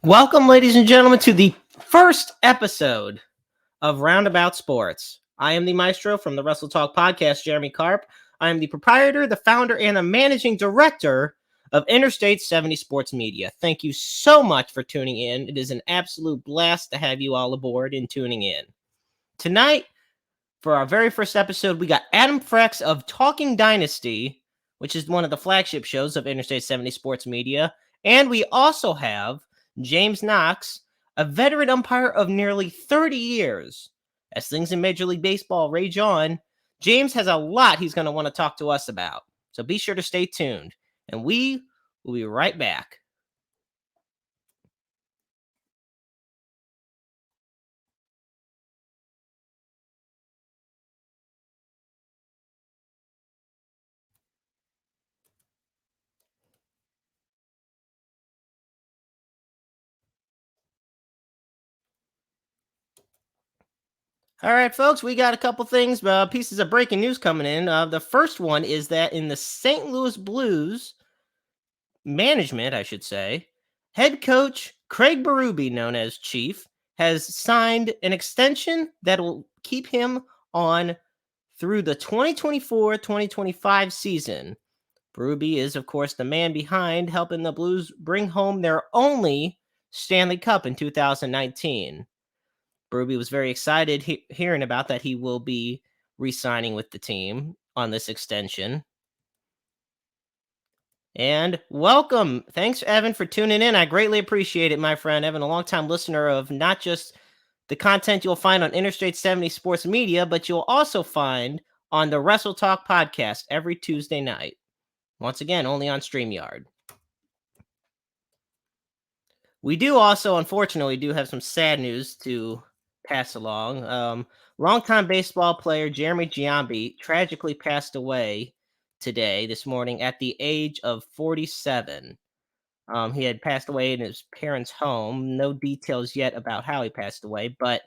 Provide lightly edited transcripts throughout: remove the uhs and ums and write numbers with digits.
Welcome, ladies and gentlemen, to the first episode of Roundabout Sports. I am the maestro from the Wrestle Talk podcast, Jeremy Karp. I am the proprietor, the founder, and the managing director of Interstate 70 Sports Media. Thank you so much for tuning in. It is an absolute blast to have you all aboard and tuning in. Tonight, for our very first episode, we got Adam Frecks of Talking Dynasty, which is one of the flagship shows of Interstate 70 Sports Media. And we also have James Knox, a veteran umpire of nearly 30 years. As things in Major League Baseball rage on, James has a lot he's going to want to talk to us about. So be sure to stay tuned, and we will be right back. All right, folks, we got a couple things, pieces of breaking news coming in. The first one is that in the St. Louis Blues management, I should say, head coach Craig Berube, known as Chief, has signed an extension that will keep him on through the 2024-2025 season. Berube is, of course, the man behind helping the Blues bring home their only Stanley Cup in 2019. Berube was very excited hearing about that he will be re-signing with the team on this extension. And welcome. Thanks, Evan, for tuning in. I greatly appreciate it, my friend. Evan, a longtime listener of not just the content you'll find on Interstate 70 Sports Media, but you'll also find on the Wrestle Talk podcast every Tuesday night. Once again, only on StreamYard. We do also, unfortunately, have some sad news to pass along. Longtime baseball player Jeremy Giambi tragically passed away this morning at the age of 47. He had passed away in his parents' home. No details yet about how he passed away, but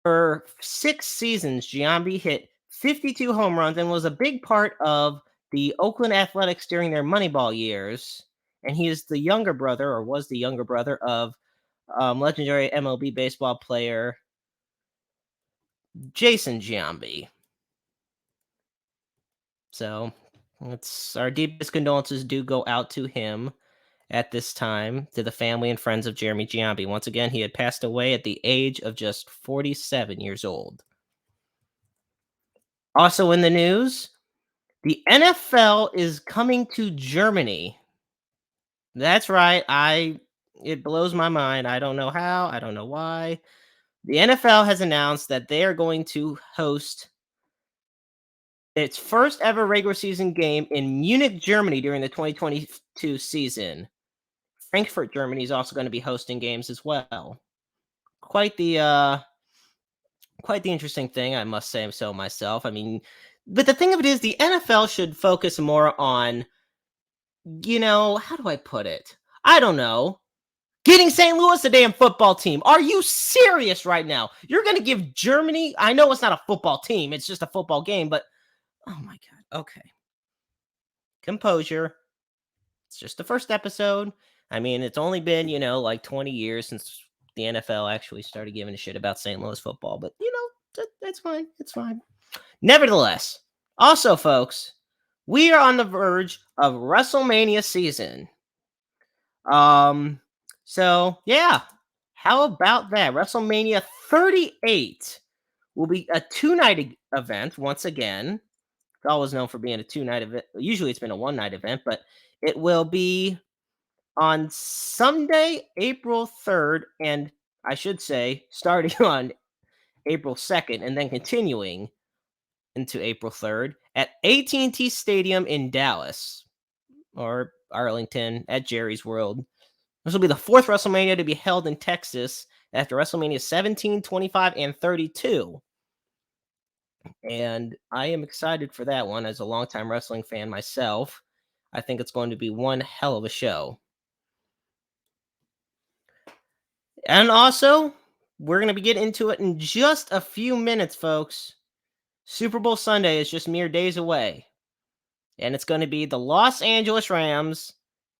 for 6 seasons, Giambi hit 52 home runs and was a big part of the Oakland Athletics during their Moneyball years. And he is the younger brother, or was the younger brother, of legendary MLB baseball player Jason Giambi. So it's our deepest condolences do go out to him at this time, to the family and friends of Jeremy Giambi. Once again, he had passed away at the age of just 47 years old. Also in the news, the NFL is coming to Germany. That's right. It blows my mind. I don't know how. I don't know why. The NFL has announced that they are going to host its first ever regular season game in Munich, Germany during the 2022 season. Frankfurt, Germany is also going to be hosting games as well. Quite the interesting thing, I must say so myself. I mean, but the thing of it is, the NFL should focus more on, how do I put it? I don't know. Getting St. Louis a damn football team. Are you serious right now? You're going to give Germany, I know it's not a football team, it's just a football game, but oh my God. Okay. Composure. It's just the first episode. I mean, it's only been, like 20 years since the NFL actually started giving a shit about St. Louis football, but that's fine. It's fine. Nevertheless, also, folks, we are on the verge of WrestleMania season. So yeah, how about that? WrestleMania 38 will be a 2-night event once again. It's always known for being a 2-night event. Usually it's been a 1-night event, but it will be on Sunday, April 3rd, and I should say starting on April 2nd and then continuing into April 3rd at AT&T Stadium in Dallas or Arlington at Jerry's World. This will be the 4th WrestleMania to be held in Texas after WrestleMania 17, 25, and 32. And I am excited for that one as a longtime wrestling fan myself. I think it's going to be one hell of a show. And also, we're going to be getting into it in just a few minutes, folks. Super Bowl Sunday is just mere days away. And it's going to be the Los Angeles Rams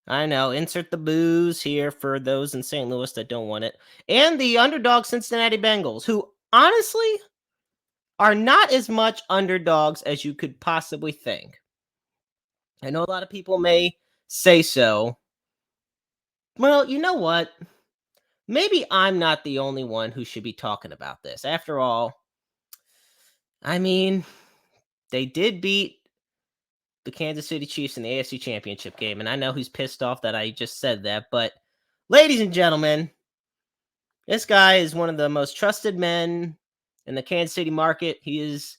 I know. Insert the booze here for those in St. Louis that don't want it. And the underdog Cincinnati Bengals, who honestly are not as much underdogs as you could possibly think. I know a lot of people may say so. Well, you know what? Maybe I'm not the only one who should be talking about this. After all, I mean, they did beat the Kansas City Chiefs in the AFC Championship game, and I know he's pissed off that I just said that, but ladies and gentlemen, this guy is one of the most trusted men in the Kansas City market. He is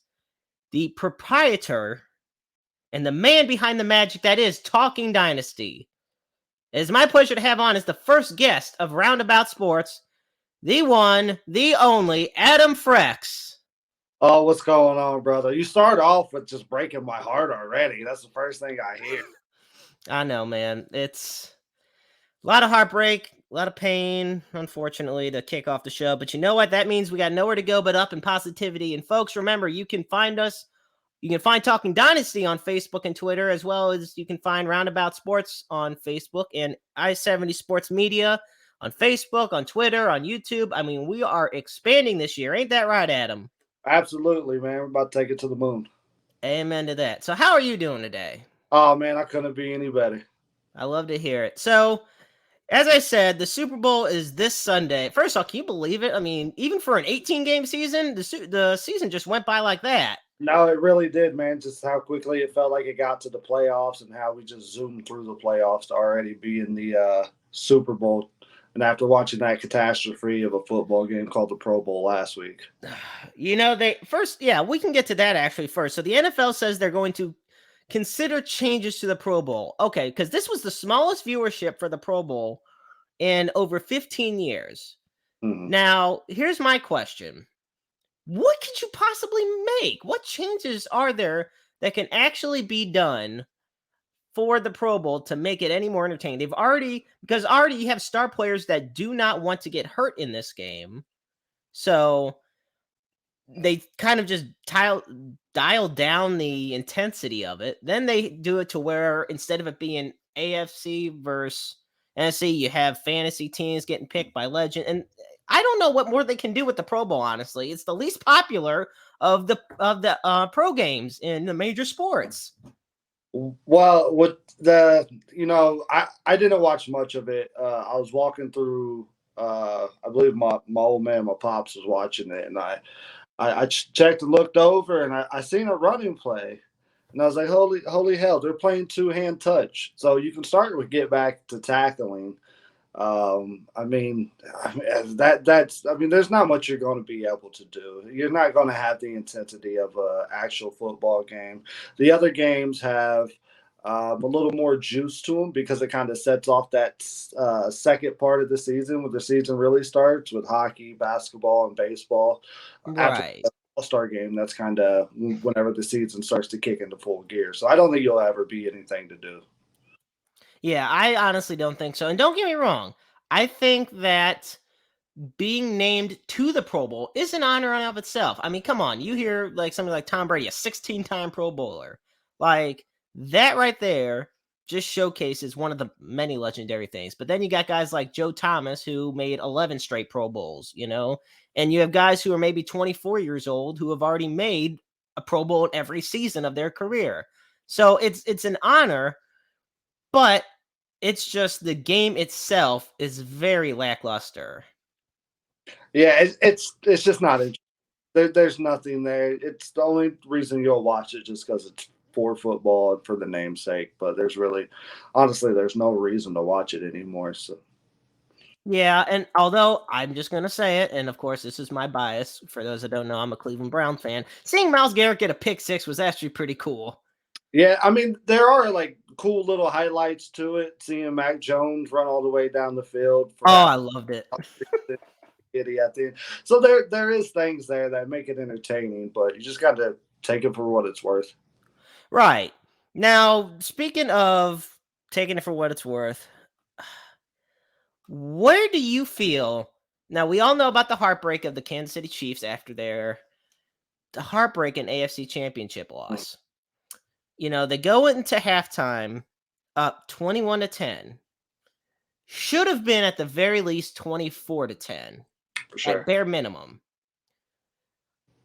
the proprietor and the man behind the magic that is Talking Dynasty. It is my pleasure to have on as the first guest of Roundabout Sports, the one, the only, Adam Frecks. Oh, what's going on, brother? You start off with just breaking my heart already. That's the first thing I hear. I know, man. It's a lot of heartbreak, a lot of pain, unfortunately, to kick off the show. But you know what? That means we got nowhere to go but up in positivity. And folks, remember, you can find us. You can find Talking Dynasty on Facebook and Twitter, as well as you can find Roundabout Sports on Facebook and I-70 Sports Media on Facebook, on Twitter, on YouTube. I mean, we are expanding this year. Ain't that right, Adam? Absolutely, man. We're about to take it to the moon. Amen to that. So how are you doing today? Oh, man, I couldn't be any better. I love to hear it. So, as I said, the Super Bowl is this Sunday. First of all, can you believe it? I mean, even for an 18-game season, the season just went by like that. No, it really did, man. Just how quickly it felt like it got to the playoffs and how we just zoomed through the playoffs to already be in the Super Bowl. And after watching that catastrophe of a football game called the Pro Bowl last week. You know, we can get to that actually first. So the NFL says they're going to consider changes to the Pro Bowl. Okay, because this was the smallest viewership for the Pro Bowl in over 15 years. Mm-hmm. Now, here's my question. What could you possibly make? What changes are there that can actually be done for the Pro Bowl to make it any more entertaining? Because already you have star players that do not want to get hurt in this game. So they kind of just dial down the intensity of it. Then they do it to where instead of it being AFC versus NFC, you have fantasy teams getting picked by legend. And I don't know what more they can do with the Pro Bowl, honestly. It's the least popular of the pro games in the major sports. Well, I didn't watch much of it. I was walking through. I believe my old man, my pops, was watching it, and I checked and looked over, and I seen a running play, and I was like, holy hell, they're playing two-hand touch. So you can start with get back to tackling. There's not much you're going to be able to do. You're not going to have the intensity of an actual football game. The other games have a little more juice to them because it kind of sets off that second part of the season when the season really starts with hockey, basketball, and baseball. After Right. the All-Star game, that's kind of whenever the season starts to kick into full gear. So I don't think you'll ever be anything to do. Yeah, I honestly don't think so. And don't get me wrong. I think that being named to the Pro Bowl is an honor in of itself. I mean, come on. You hear like something like Tom Brady, a 16-time Pro Bowler. Like that right there just showcases one of the many legendary things. But then you got guys like Joe Thomas who made 11 straight Pro Bowls, and you have guys who are maybe 24 years old who have already made a Pro Bowl in every season of their career. So it's an honor, but it's just the game itself is very lackluster. Yeah, it's just not interesting. There's nothing there. It's the only reason you'll watch it just because it's for football and for the namesake. But honestly, there's no reason to watch it anymore. So Yeah, and although I'm just gonna say it, and of course this is my bias. For those that don't know, I'm a Cleveland Browns fan. Seeing Myles Garrett get a pick six was actually pretty cool. yeah, I mean there are like cool little highlights to it. Seeing Mac Jones run all the way down the field. I loved it. At the end. So there is things there that make it entertaining, but you just got to take it for what it's worth. Right. Now, speaking of taking it for what it's worth, where do you feel? Now, we all know about the heartbreak of the Kansas City Chiefs after their heartbreaking AFC Championship loss. They go into halftime up 21-10. Should have been at the very least 24-10 for at sure. bare minimum.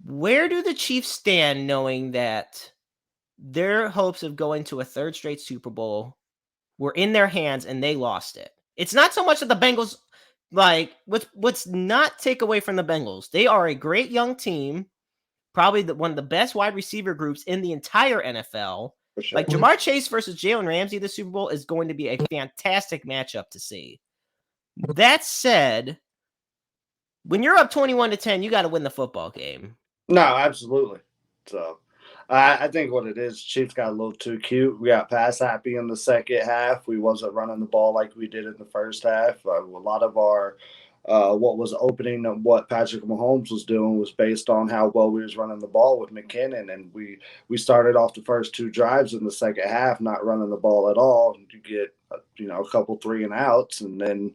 Where do the Chiefs stand knowing that their hopes of going to a third straight Super Bowl were in their hands and they lost it? It's not so much that the Bengals, like, let's not take away from the Bengals. They are a great young team, probably one of the best wide receiver groups in the entire NFL. For sure. Like, Jamar Chase versus Jalen Ramsey this Super Bowl is going to be a fantastic matchup to see. That said, when you're up 21-10, you got to win the football game. No, absolutely. So I think what it is, Chiefs got a little too cute. We got pass happy in the second half. We wasn't running the ball like we did in the first half. A lot of our what was opening of what Patrick Mahomes was doing was based on how well we was running the ball with McKinnon, and we started off the first two drives in the second half not running the ball at all. You get a couple 3-and-outs, and then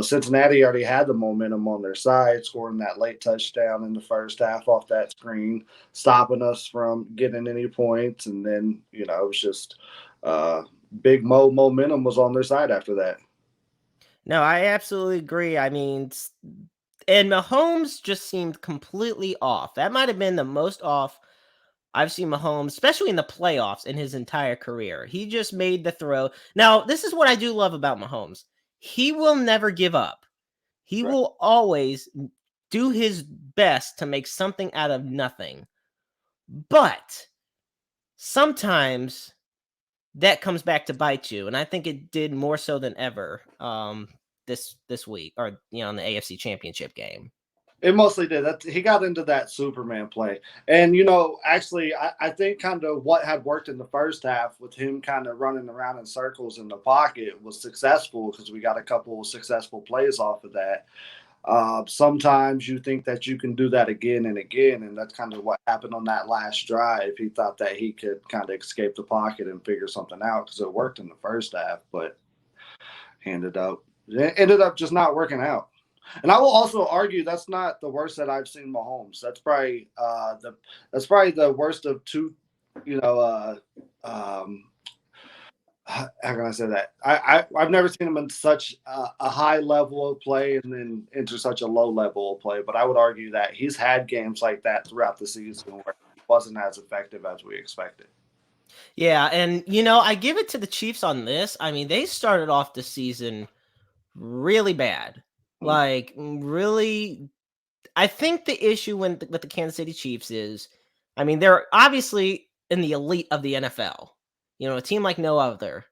Cincinnati already had the momentum on their side, scoring that late touchdown in the first half off that screen, stopping us from getting any points, and then it was just big momentum was on their side after that. No, I absolutely agree. I mean, and Mahomes just seemed completely off. That might have been the most off I've seen Mahomes, especially in the playoffs, in his entire career. He just made the throw. Now, this is what I do love about Mahomes. He will never give up. He Right. will always do his best to make something out of nothing. But sometimes that comes back to bite you, and I think it did more so than ever this week, or in the AFC Championship game. It mostly did. That he got into that Superman play, and actually, I think kind of what had worked in the first half with him kind of running around in circles in the pocket was successful because we got a couple of successful plays off of that. Sometimes you think that you can do that again and again, and that's kind of what happened on that last drive. He thought that he could kind of escape the pocket and figure something out because it worked in the first half, but ended up just not working out. And I will also argue that's not the worst that I've seen Mahomes. That's probably the worst of two. How can I say that? I've never seen him in such a high level of play and then into such a low level of play. But I would argue that he's had games like that throughout the season where he wasn't as effective as we expected. Yeah, and I give it to the Chiefs on this. I mean, they started off the season really bad. Like, really, I think the issue with the Kansas City Chiefs is, I mean, they're obviously in the elite of the NFL. A team like no other.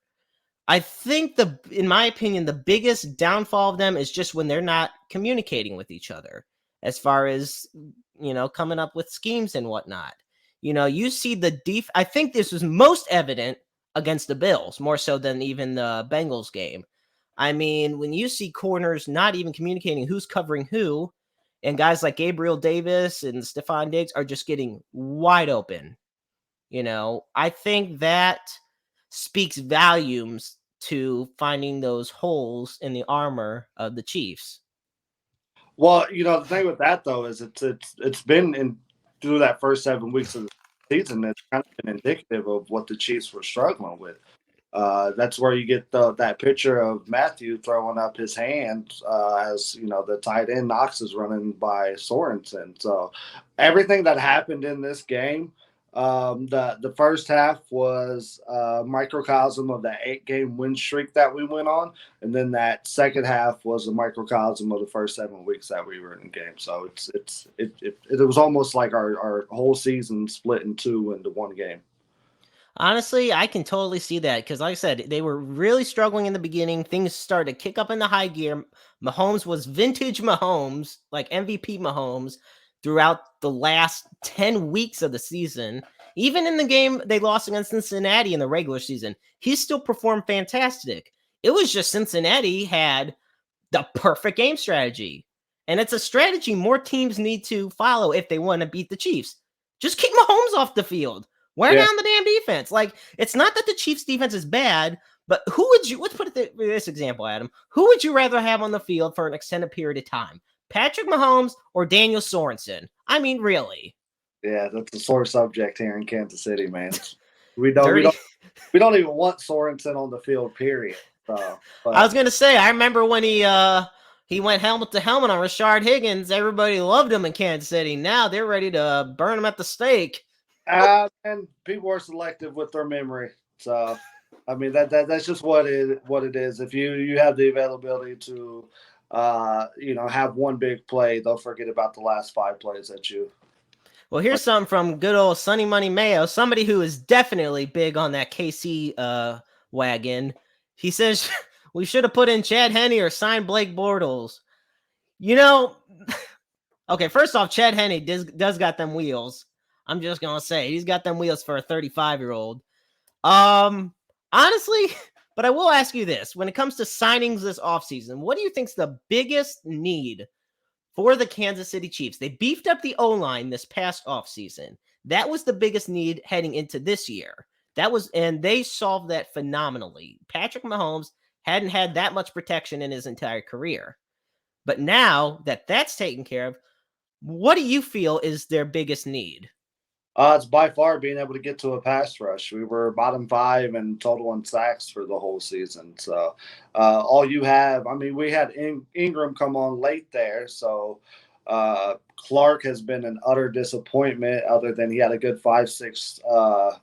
I think in my opinion, the biggest downfall of them is just when they're not communicating with each other, as far as coming up with schemes and whatnot. You see I think this was most evident against the Bills, more so than even the Bengals game. I mean, when you see corners not even communicating who's covering who, and guys like Gabriel Davis and Stephon Diggs are just getting wide open. I think that speaks volumes to finding those holes in the armor of the Chiefs. Well, the thing with that though is it's been through that first 7 weeks of the season. It's kind of been indicative of what the Chiefs were struggling with. That's where you get that picture of Matthew throwing up his hand as the tight end Knox is running by Sorensen. So everything that happened in this game, the first half was a microcosm of the 8-game win streak that we went on, and then that second half was a microcosm of the first 7 weeks that we were in the game. So it was almost like our whole season split in two into one game. Honestly, I can totally see that because, like I said, they were really struggling in the beginning. Things started to kick up in the high gear. Mahomes was vintage Mahomes, like MVP Mahomes, throughout the last 10 weeks of the season. Even in the game they lost against Cincinnati in the regular season, he still performed fantastic. It was just Cincinnati had the perfect game strategy. And it's a strategy more teams need to follow if they want to beat the Chiefs. Just keep Mahomes off the field. Wear down the damn defense. Like, it's not that the Chiefs defense is bad, but let's put it this example, Adam. Who would you rather have on the field for an extended period of time? Patrick Mahomes or Daniel Sorensen? I mean, really. Yeah, that's a sore subject here in Kansas City, man. We Dirty. We don't even want Sorensen on the field, period. So, I was but gonna say, I remember when he went helmet to helmet on Rashard Higgins. Everybody loved him in Kansas City. Now they're ready to burn him at the stake. and people are selective with their memory. So, I mean that's just what it is. If you have the availability to, have one big play, they'll forget about the last 5 plays that you. Well, here's something from good old Sunny Money Mayo, somebody who is definitely big on that KC wagon. He says we should have put in Chad Henne or signed Blake Bortles. You know, okay, first off, Chad Henne does got them wheels. I'm just gonna say he's got them wheels for a 35-year-old. Honestly, but I will ask you this: when it comes to signings this offseason, what do you think's the biggest need for the Kansas City Chiefs? They beefed up the O-line this past offseason. That was the biggest need heading into this year. And they solved that phenomenally. Patrick Mahomes hadn't had that much protection in his entire career. But now that that's taken care of, what do you feel is their biggest need? It's by far being able to get to a pass rush. We were bottom 5 in total in sacks for the whole season. So, all you have, I mean, we had Ingram come on late there. So, Clark has been an utter disappointment, other than he had a good 5-6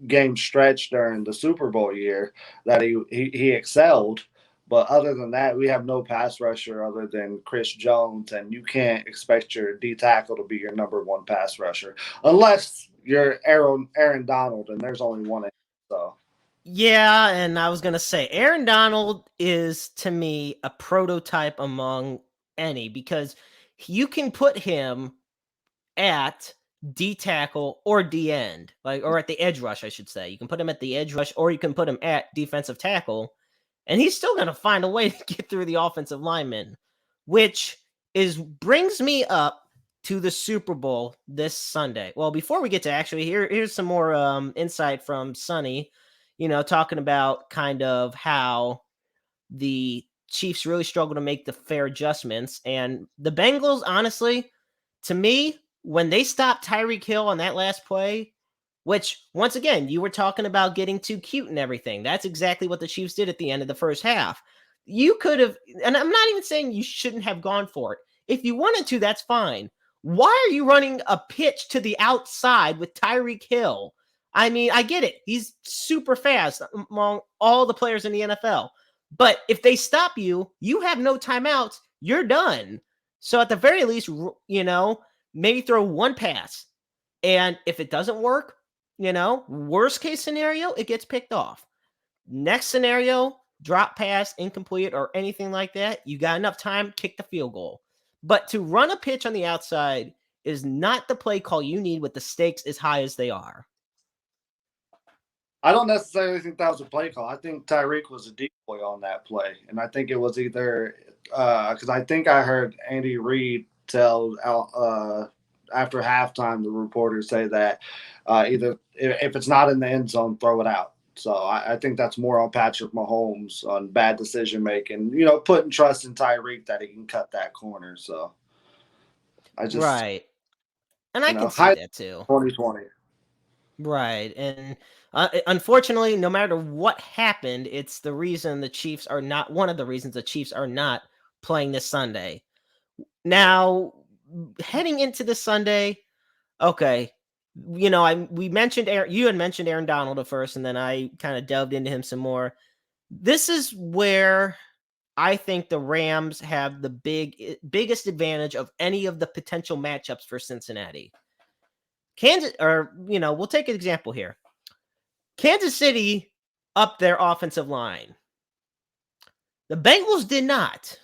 game stretch during the Super Bowl year that he excelled. But other than that, we have no pass rusher other than Chris Jones, and you can't expect your D tackle to be your number one pass rusher unless you're Aaron Donald, and there's only one. So Yeah, and I was going to say Aaron Donald is to me a prototype among any, because you can put him at D tackle or D end, or at the edge rush, I should say. You can put him at the edge rush, or you can put him at defensive tackle, and he's still going to find a way to get through the offensive linemen, which brings me up to the Super Bowl this Sunday. Well, before we get to actually here's some more insight from Sonny, talking about kind of how the Chiefs really struggle to make the fair adjustments. And the Bengals, honestly, to me, when they stopped Tyreek Hill on that last play, which once again, you were talking about getting too cute and everything. That's exactly what the Chiefs did at the end of the first half. You could have, and I'm not even saying you shouldn't have gone for it. If you wanted to, that's fine. Why are you running a pitch to the outside with Tyreek Hill? I mean, I get it. He's super fast among all the players in the NFL. But if they stop you, you have no timeouts. You're done. So at the very least, maybe throw one pass. And if it doesn't work, worst case scenario, it gets picked off. Next scenario, drop pass, incomplete, or anything like that. You got enough time, kick the field goal. But to run a pitch on the outside is not the play call you need with the stakes as high as they are. I don't necessarily think that was a play call. I think Tyreek was a decoy on that play, and I think it was either because I think I heard Andy Reid tell after halftime the reporters say that either if it's not in the end zone, throw it out. So I think that's more on Patrick Mahomes on bad decision making. Putting trust in Tyreek that he can cut that corner. So I just Right. And I can see high that too. 2020. Right. And unfortunately, no matter what happened, it's the reason the Chiefs are not one of the reasons the Chiefs are not playing this Sunday. Now, heading into this Sunday, okay, we mentioned you had mentioned Aaron Donald at first, and then I kind of delved into him some more. This is where I think the Rams have the biggest advantage of any of the potential matchups for Cincinnati. We'll take an example here. Kansas City upped their offensive line. The Bengals did not.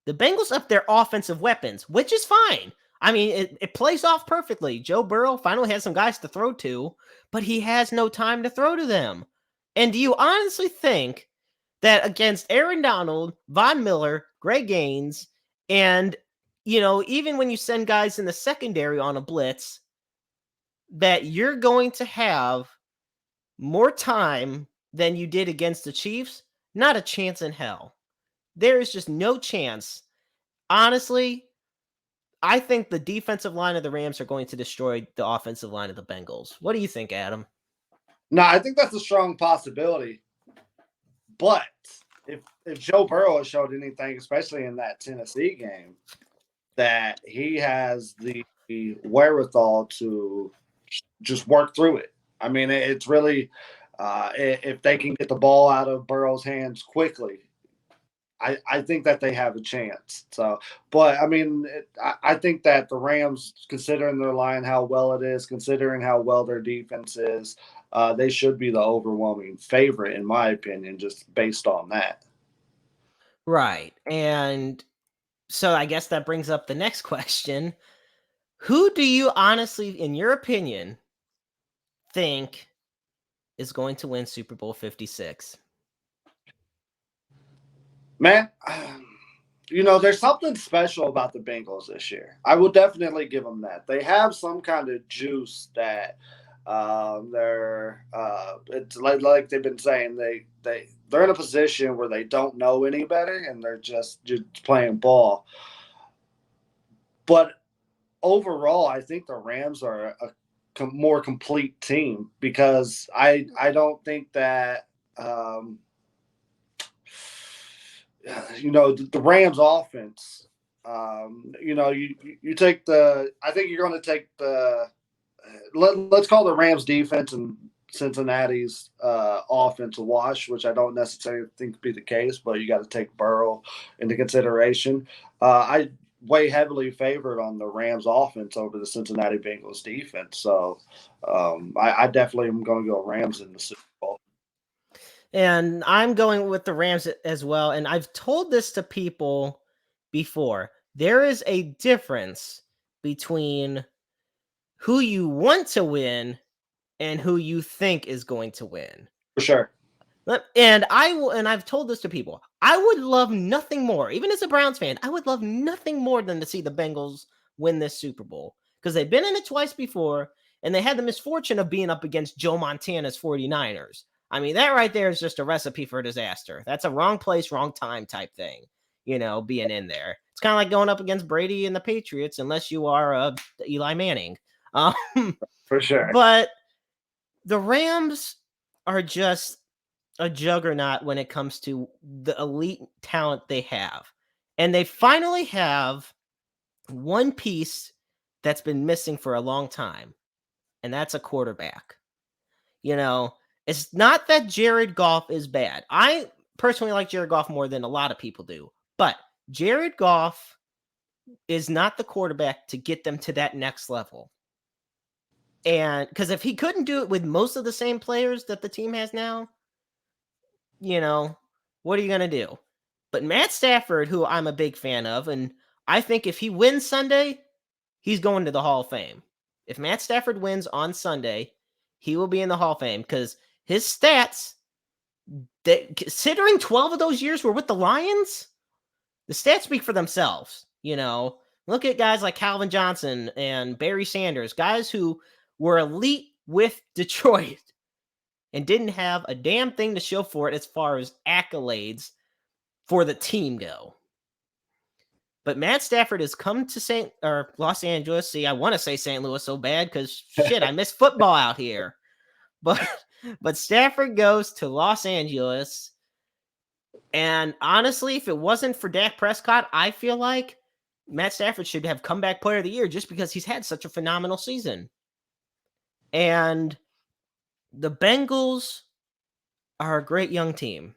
The Bengals upped their offensive weapons, which is fine. I mean, it plays off perfectly. Joe Burrow finally has some guys to throw to, but he has no time to throw to them. And do you honestly think that against Aaron Donald, Von Miller, Greg Gaines, and, even when you send guys in the secondary on a blitz, that you're going to have more time than you did against the Chiefs? Not a chance in hell. There is just no chance. Honestly, I think the defensive line of the Rams are going to destroy the offensive line of the Bengals. What do you think, Adam? No, I think that's a strong possibility. But if Joe Burrow has showed anything, especially in that Tennessee game, that he has the wherewithal to just work through it. I mean, it's really if they can get the ball out of Burrow's hands quickly, I think that they have a chance. So, but I mean, I think that the Rams, considering their line, how well it is, considering how well their defense is, they should be the overwhelming favorite, in my opinion, just based on that. Right. And so I guess that brings up the next question. Who do you honestly, in your opinion, think is going to win Super Bowl 56? Man, there's something special about the Bengals this year. I will definitely give them that. They have some kind of juice that it's like they've been saying they're in a position where they don't know any better and they're just playing ball. But overall, I think the Rams are a more complete team because I don't think that the Rams offense. You take the. I think you're going to take the. Let's call the Rams defense and Cincinnati's offense a wash, which I don't necessarily think be the case, but you got to take Burrow into consideration. I way heavily favored on the Rams offense over the Cincinnati Bengals defense, so I definitely am going to go Rams in the Super Bowl. And I'm going with the Rams as well. And I've told this to people before. There is a difference between who you want to win and who you think is going to win. For sure. And I've told this to people. I would love nothing more, even as a Browns fan, I would love nothing more than to see the Bengals win this Super Bowl because they've been in it twice before and they had the misfortune of being up against Joe Montana's 49ers. I mean, that right there is just a recipe for disaster. That's a wrong place, wrong time type thing, being in there. It's kind of like going up against Brady and the Patriots, unless you are Eli Manning. For sure. But the Rams are just a juggernaut when it comes to the elite talent they have. And they finally have one piece that's been missing for a long time, and that's a quarterback. It's not that Jared Goff is bad. I personally like Jared Goff more than a lot of people do, but Jared Goff is not the quarterback to get them to that next level. And because if he couldn't do it with most of the same players that the team has now, what are you going to do? But Matt Stafford, who I'm a big fan of, and I think if he wins Sunday, he's going to the Hall of Fame. If Matt Stafford wins on Sunday, he will be in the Hall of Fame because his stats, considering 12 of those years were with the Lions, the stats speak for themselves. Look at guys like Calvin Johnson and Barry Sanders, guys who were elite with Detroit and didn't have a damn thing to show for it as far as accolades for the team go. But Matt Stafford has come to Los Angeles. See, I want to say St. Louis so bad because shit, I miss football out here. But Stafford goes to Los Angeles. And honestly, if it wasn't for Dak Prescott, I feel like Matt Stafford should have comeback player of the year just because he's had such a phenomenal season. And the Bengals are a great young team.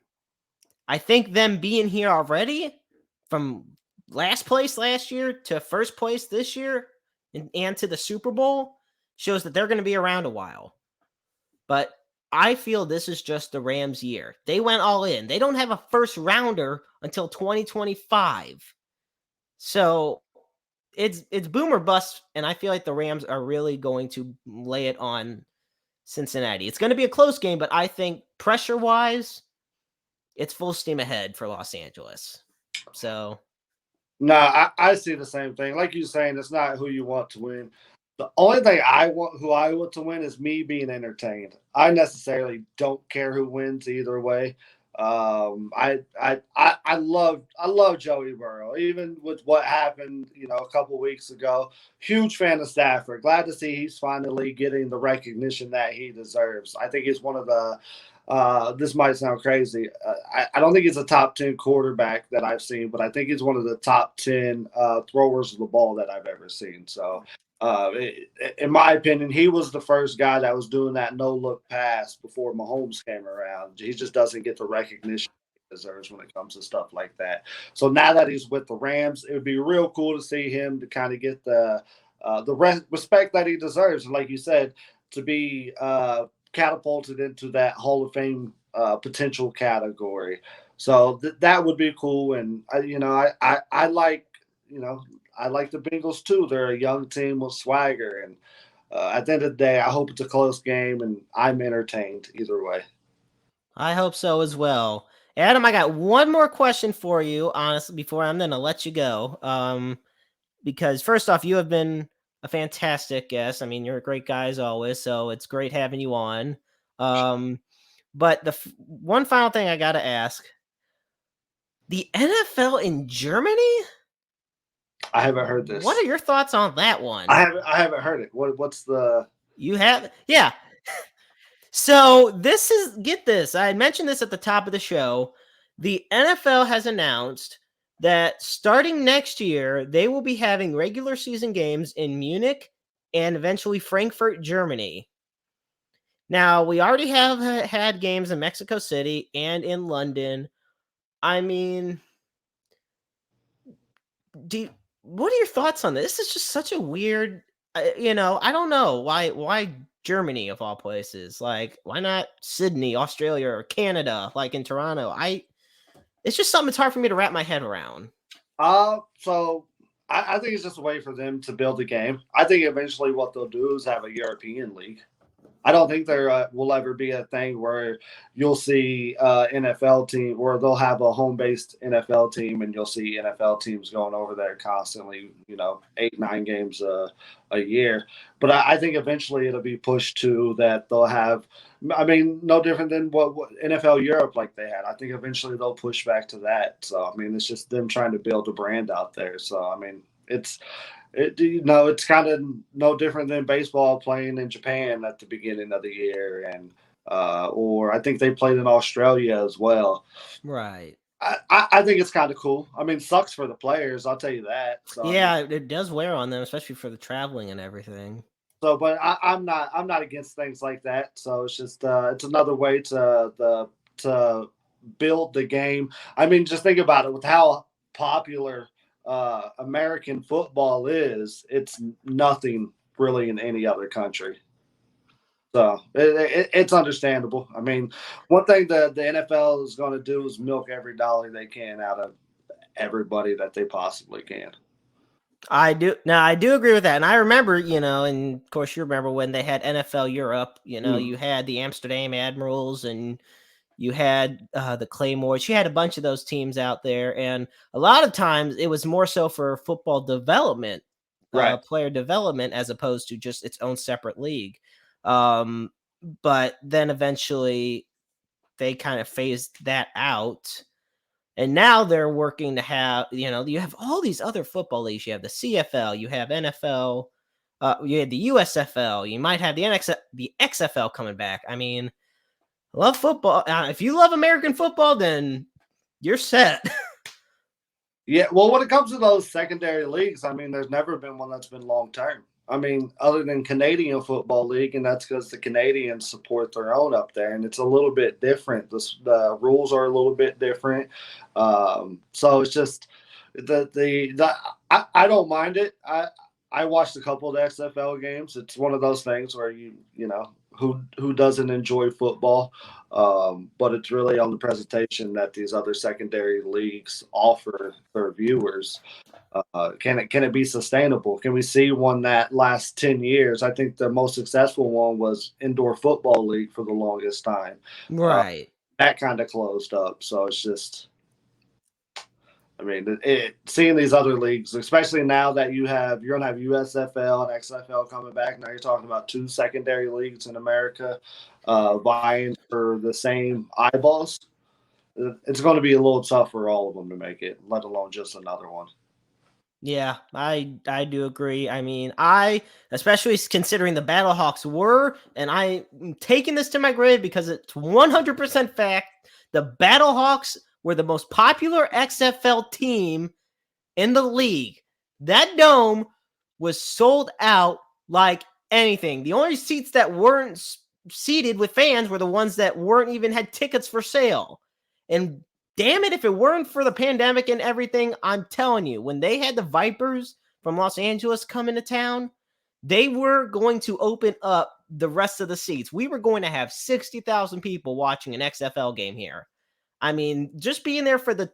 I think them being here already from last place last year to first place this year and to the Super Bowl shows that they're going to be around a while. But I feel this is just the Rams' year. They went all in. They don't have a first rounder until 2025. So it's boom or bust, and I feel like the Rams are really going to lay it on Cincinnati. It's going to be a close game, but I think pressure-wise, it's full steam ahead for Los Angeles. So, no, I see the same thing. Like you're saying, it's not who you want to win. The only thing who I want to win is me being entertained. I necessarily don't care who wins either way. I love Joey Burrow, even with what happened, a couple weeks ago. Huge fan of Stafford. Glad to see he's finally getting the recognition that he deserves. I think he's one of the. This might sound crazy. I don't think he's a top 10 quarterback that I've seen, but I think he's one of the top 10 throwers of the ball that I've ever seen. So in my opinion, he was the first guy that was doing that no look pass before Mahomes came around. He just doesn't get the recognition he deserves when it comes to stuff like that. So now that he's with the Rams, it would be real cool to see him to kind of get the respect that he deserves. And like you said, to be catapulted into that Hall of Fame potential category. So that would be cool. And I like you know I like the Bengals too. They're a young team with swagger, and at the end of the day, I hope it's a close game, and I'm entertained either way. I hope so as well. Adam, I got one more question for you, honestly, before I'm going to let you go. Because first off, you have been a fantastic guest. I mean, you're a great guy as always, so it's great having you on. But one final thing I got to ask: the NFL in Germany? I haven't heard this. What are your thoughts on that one? I haven't heard it. What's the? You have, yeah. So get this. I mentioned this at the top of the show. The NFL has announced that starting next year, they will be having regular season games in Munich and eventually Frankfurt, Germany. Now, we already have had games in Mexico City and in London. I mean, what are your thoughts on this? This is just such a weird, I don't know why Germany of all places. Like, why not Sydney, Australia, or Canada, like in Toronto? It's just something that's hard for me to wrap my head around. So I think it's just a way for them to build a game. I think eventually what they'll do is have a European league. I don't think there will ever be a thing where you'll see NFL team where they'll have a home-based NFL team and you'll see NFL teams going over there constantly, 8, 9 games a year. But I think eventually it'll be pushed to that they'll have. I mean, no different than what NFL Europe like they had. I think eventually they'll push back to that. So I mean, it's just them trying to build a brand out there. So I mean, it's kind of no different than baseball playing in Japan at the beginning of the year, and or I think they played in Australia as well. Right. I think it's kind of cool. I mean, sucks for the players, I'll tell you that. So Yeah, I mean, it does wear on them, especially for the traveling and everything. but I'm not against things like that. So it's just it's another way to build the game. I mean, just think about it with how popular American football is. It's nothing really in any other country. So it's understandable. I mean, one thing the NFL is going to do is milk every dollar they can out of everybody that they possibly can. I do. Now, I do agree with that. And I remember, and of course, you remember when they had NFL Europe, Mm, you had the Amsterdam Admirals and you had the Claymores. You had a bunch of those teams out there. And a lot of times it was more so for football development, right. player development, as opposed to just its own separate league. Um, but then eventually they kind of phased that out. And now they're working to have, you have all these other football leagues. You have the CFL, you have NFL, you have the USFL, you might have the XFL coming back. I mean, love football. If you love American football, then you're set. Yeah, well, when it comes to those secondary leagues, I mean, there's never been one that's been long term. I mean, other than Canadian Football League, and that's because the Canadians support their own up there, and it's a little bit different. The rules are a little bit different, so it's just the I don't mind it. I watched a couple of the XFL games. It's one of those things where who doesn't enjoy football, but it's really on the presentation that these other secondary leagues offer their viewers. Can it be sustainable? Can we see one that lasts 10 years? I think the most successful one was Indoor Football League for the longest time. Uh, Right. that kind of closed up, so it's just. I mean, seeing these other leagues, especially now that you're going to have USFL and XFL coming back. Now you're talking about two secondary leagues in America vying for the same eyeballs. it's going to be a little tough for all of them to make it, let alone just another one. Yeah, I do agree. I mean, especially considering the Battlehawks were, and I'm taking this to my grave because it's 100% fact. The Battlehawks were the most popular XFL team in the league. That dome was sold out like anything. The only seats that weren't seated with fans were the ones that weren't even had tickets for sale. And damn it, if it weren't for the pandemic and everything, I'm telling you, when they had the Vipers from Los Angeles come into town, they were going to open up the rest of the seats. We were going to have 60,000 people watching an XFL game here. I mean, just being there for the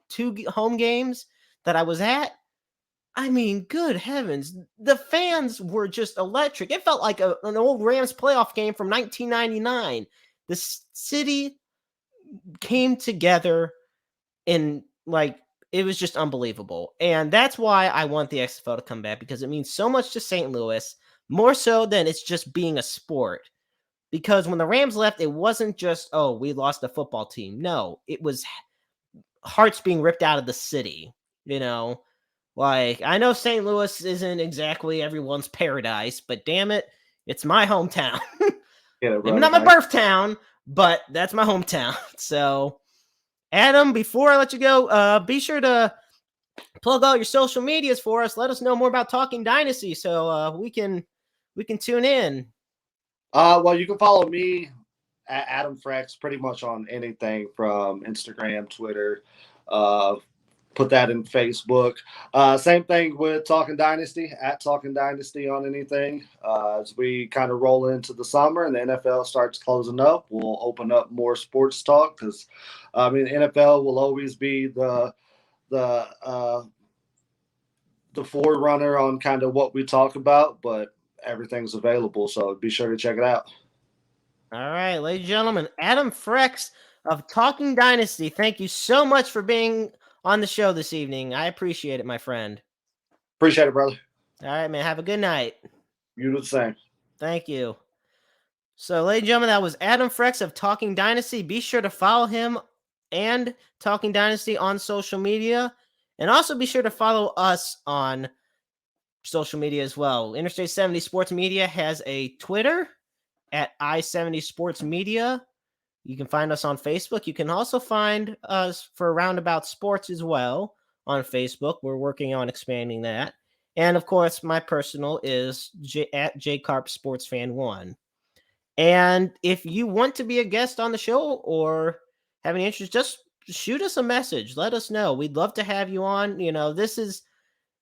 two home games that I was at, I mean, good heavens, the fans were just electric. It felt like an old Rams playoff game from 1999. The city came together and like it was just unbelievable. And that's why I want the XFL to come back, because it means so much to St. Louis, more so than it's just being a sport. Because when the Rams left, it wasn't just, oh, we lost a football team. No, it was hearts being ripped out of the city, you know? Like, I know St. Louis isn't exactly everyone's paradise, but damn it, it's my hometown. Yeah, Maybe not my birth town, but that's my hometown. So, Adam, before I let you go, be sure to plug all your social medias for us. Let us know more about Talking Dynasty so we can tune in. Well, you can follow me at Adam Frecks pretty much on anything from Instagram, Twitter. Put that in Facebook. Same thing with Talking Dynasty, at Talking Dynasty on anything. As we kind of roll into the summer and the NFL starts closing up, we'll open up more sports talk because, I mean, NFL will always be the forerunner on kind of what we talk about, but everything's available, so be sure to check it out. All right, ladies and gentlemen, Adam Frecks of Talking Dynasty, thank you so much for being on the show this evening. I appreciate it, my friend. Appreciate it, brother. All right, man. Have a good night. You do the same. Thank you. So, ladies and gentlemen, that was Adam Frecks of Talking Dynasty. Be sure to follow him and Talking Dynasty on social media. And also be sure to follow us on social media as well. Interstate 70 Sports Media has a Twitter at I-70 Sports Media. You can find us on Facebook. You can also find us for Roundabout Sports as well on Facebook. We're working on expanding that. And of course, my personal is at JCarp Sports Fan 1. And if you want to be a guest on the show or have any interest, just shoot us a message. Let us know. We'd love to have you on. You know, this is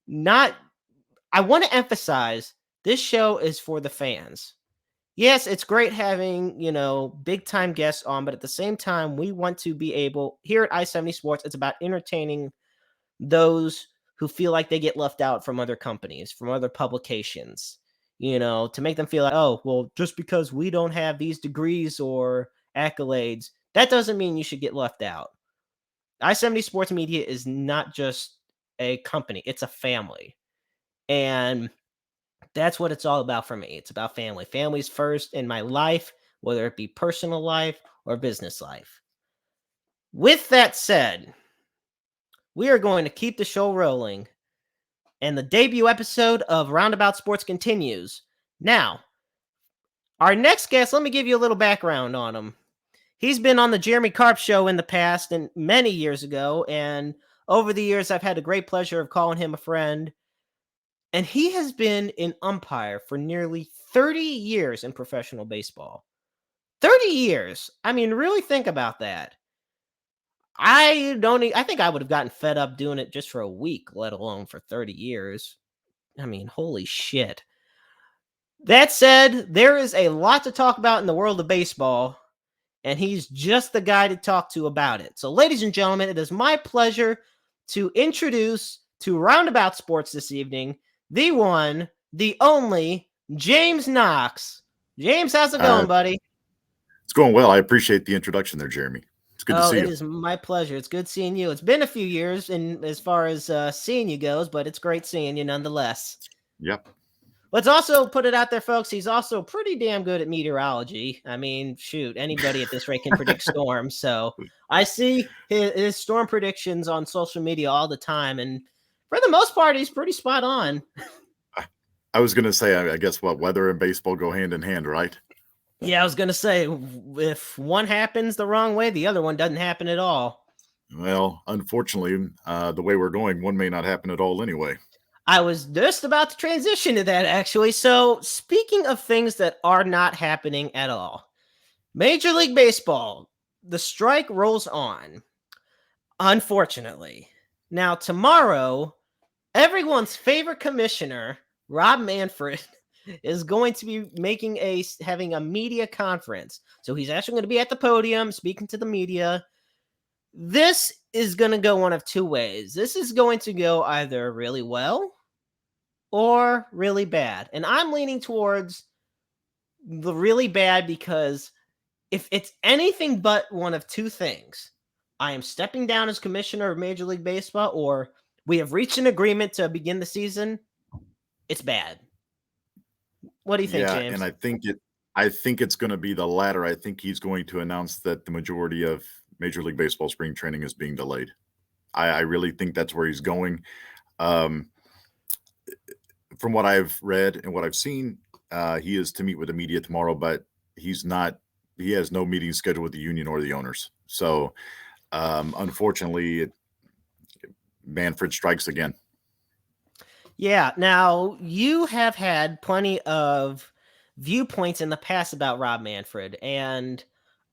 not, I want to emphasize this show is for the fans. Yes, it's great having, you know, big time guests on, but at the same time, we want to be able, here at I-70 Sports, it's about entertaining those who feel like they get left out from other companies, from other publications, you know, to make them feel like, oh, well, just because we don't have these degrees or accolades, that doesn't mean you should get left out. I-70 Sports Media is not just a company, it's a family. And that's what it's all about for me. It's about family. Family's first in my life, whether it be personal life or business life. With that said, we are going to keep the show rolling. And the debut episode of Roundabout Sports continues. Now, our next guest, let me give you a little background on him. He's been on the Jeremy Karp show in the past and many years ago. And over the years, I've had the great pleasure of calling him a friend. And he has been an umpire for nearly 30 years in professional baseball. 30 years. I mean, really think about that. I think I would have gotten fed up doing it just for a week, let alone for 30 years. I mean, holy shit. That said, there is a lot to talk about in the world of baseball, and he's just the guy to talk to about it. So, ladies and gentlemen, it is my pleasure to introduce to Roundabout Sports this evening the one, the only, James Knox. James, how's it going, buddy? It's going well. I appreciate the introduction there, Jeremy. It's good to see you. It is my pleasure. It's good seeing you. It's been a few years in as far as seeing you goes, but it's great seeing you nonetheless. Yep. Let's also put it out there, folks. He's also pretty damn good at meteorology. I mean, shoot, anybody at this rate can predict storms. So I see his storm predictions on social media all the time. And for the most part, he's pretty spot on. I was going to say, I guess weather and baseball go hand in hand, right? Yeah, I was going to say, if one happens the wrong way, the other one doesn't happen at all. Well, unfortunately, the way we're going, one may not happen at all anyway. I was just about to transition to that, actually. So, speaking of things that are not happening at all, Major League Baseball, the strike rolls on, unfortunately. Now, tomorrow, everyone's favorite commissioner, Rob Manfred, is going to be having a media conference. So, he's actually going to be at the podium speaking to the media. This is going to go one of two ways. This is going to go either really well or really bad. And I'm leaning towards the really bad because if it's anything but one of two things, I am stepping down as commissioner of Major League Baseball, or we have reached an agreement to begin the season, it's bad. What do you think, James? And I think it's going to be the latter. I think he's going to announce that the majority of Major League Baseball spring training is being delayed. I really think that's where he's going. From what I've read and what I've seen, he is to meet with the media tomorrow, but he has no meeting scheduled with the union or the owners. So, unfortunately, Manfred strikes again. Yeah. Now, you have had plenty of viewpoints in the past about Rob Manfred, and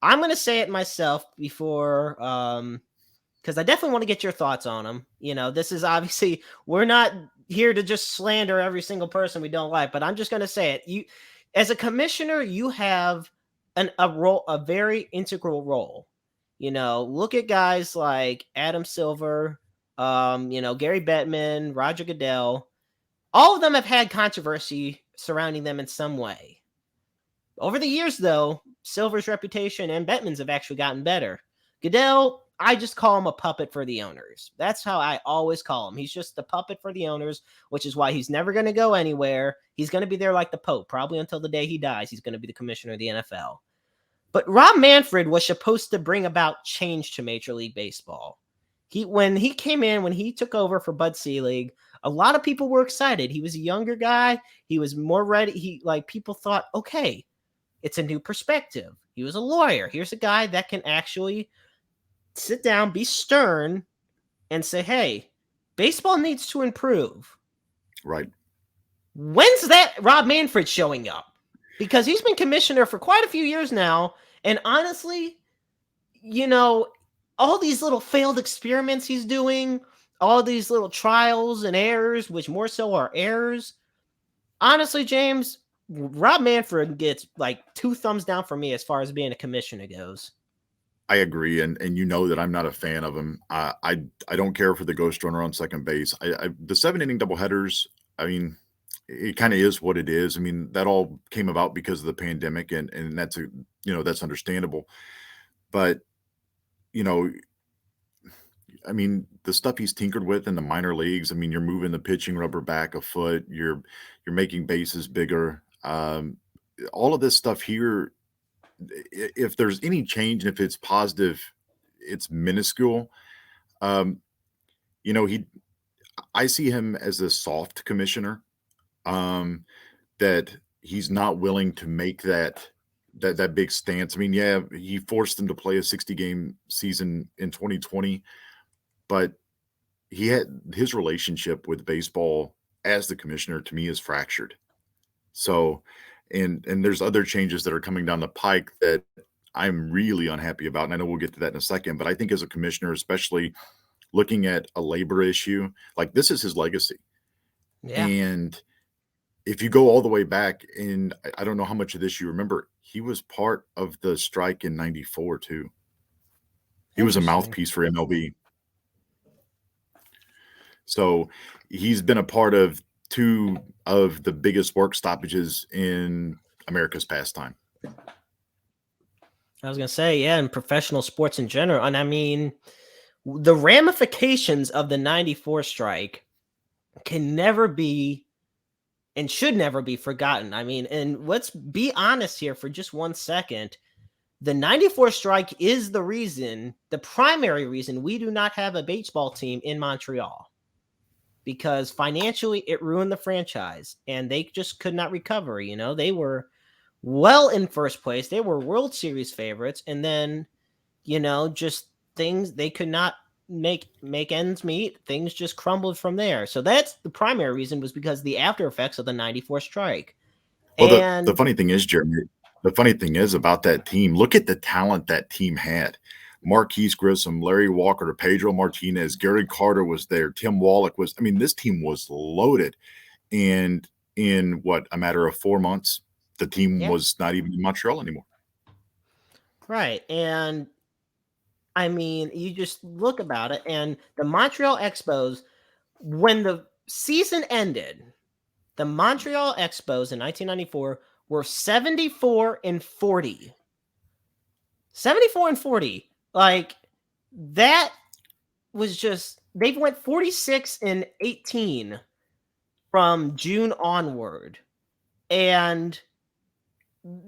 I'm going to say it myself before, because I definitely want to get your thoughts on him. You know, this is obviously, we're not here to just slander every single person we don't like, but I'm just going to say it. You, as a commissioner, you have a very integral role. You know, look at guys like Adam Silver, Gary Bettman, Roger Goodell. All of them have had controversy surrounding them in some way. Over the years, though, Silver's reputation and Bettman's have actually gotten better. Goodell, I just call him a puppet for the owners. That's how I always call him. He's just the puppet for the owners, which is why he's never going to go anywhere. He's going to be there like the Pope, probably until the day he dies. He's going to be the commissioner of the NFL. But Rob Manfred was supposed to bring about change to Major League Baseball. When he took over for Bud Selig, a lot of people were excited. He was a younger guy. He was more ready. People thought, okay, it's a new perspective. He was a lawyer. Here's a guy that can actually sit down, be stern, and say, hey, baseball needs to improve. Right. When's that Rob Manfred showing up? Because he's been commissioner for quite a few years now. And honestly, all these little failed experiments he's doing, all these little trials and errors, which more so are errors. Honestly, James, Rob Manfred gets like 2 thumbs down for me as far as being a commissioner goes. I agree, and you know that I'm not a fan of him. I don't care for the ghost runner on second base. The 7-inning doubleheaders, I mean, it kind of is what it is. I mean, that all came about because of the pandemic, and that's that's understandable. But I mean, the stuff he's tinkered with in the minor leagues. I mean, you're moving the pitching rubber back a foot. You're making bases bigger. All of this stuff here, if there's any change and if it's positive, it's minuscule. I see him as a soft commissioner, that he's not willing to make that big stance. I mean, yeah, he forced them to play a 60-game season in 2020, but his relationship with baseball as the commissioner, to me, is fractured. So, and there's other changes that are coming down the pike that I'm really unhappy about. And I know we'll get to that in a second, but I think as a commissioner, especially looking at a labor issue, like this is his legacy. Yeah. And if you go all the way back, and I don't know how much of this you remember, he was part of the strike in '94 too. He was a mouthpiece for MLB. So he's been a part of 2 of the biggest work stoppages in America's pastime. I was going to say, yeah, in professional sports in general. And I mean, the ramifications of the '94 strike can never be and should never be forgotten. I mean, and let's be honest here for just 1 second. The 94 strike is the primary reason we do not have a baseball team in Montreal, because financially it ruined the franchise and they just could not recover. They were well in first place. They were World Series favorites. And then, just things, they could not make ends meet. Things just crumbled from there. So that's the primary reason, was because the after effects of the 94 strike. Well, And the funny thing is, Jeremy, the funny thing is about that team, look at the talent that team had. Marquise Grissom, Larry Walker, Pedro Martinez, Gary Carter was there, Tim Wallach was. I mean, this team was loaded. And in a matter of 4 months, the team was not even in Montreal anymore. Right. And I mean, you just look about it, and the Montreal Expos, when the season ended, the Montreal Expos in 1994 were 74-40. 74-40. Like, that was just, they went 46-18 from June onward. And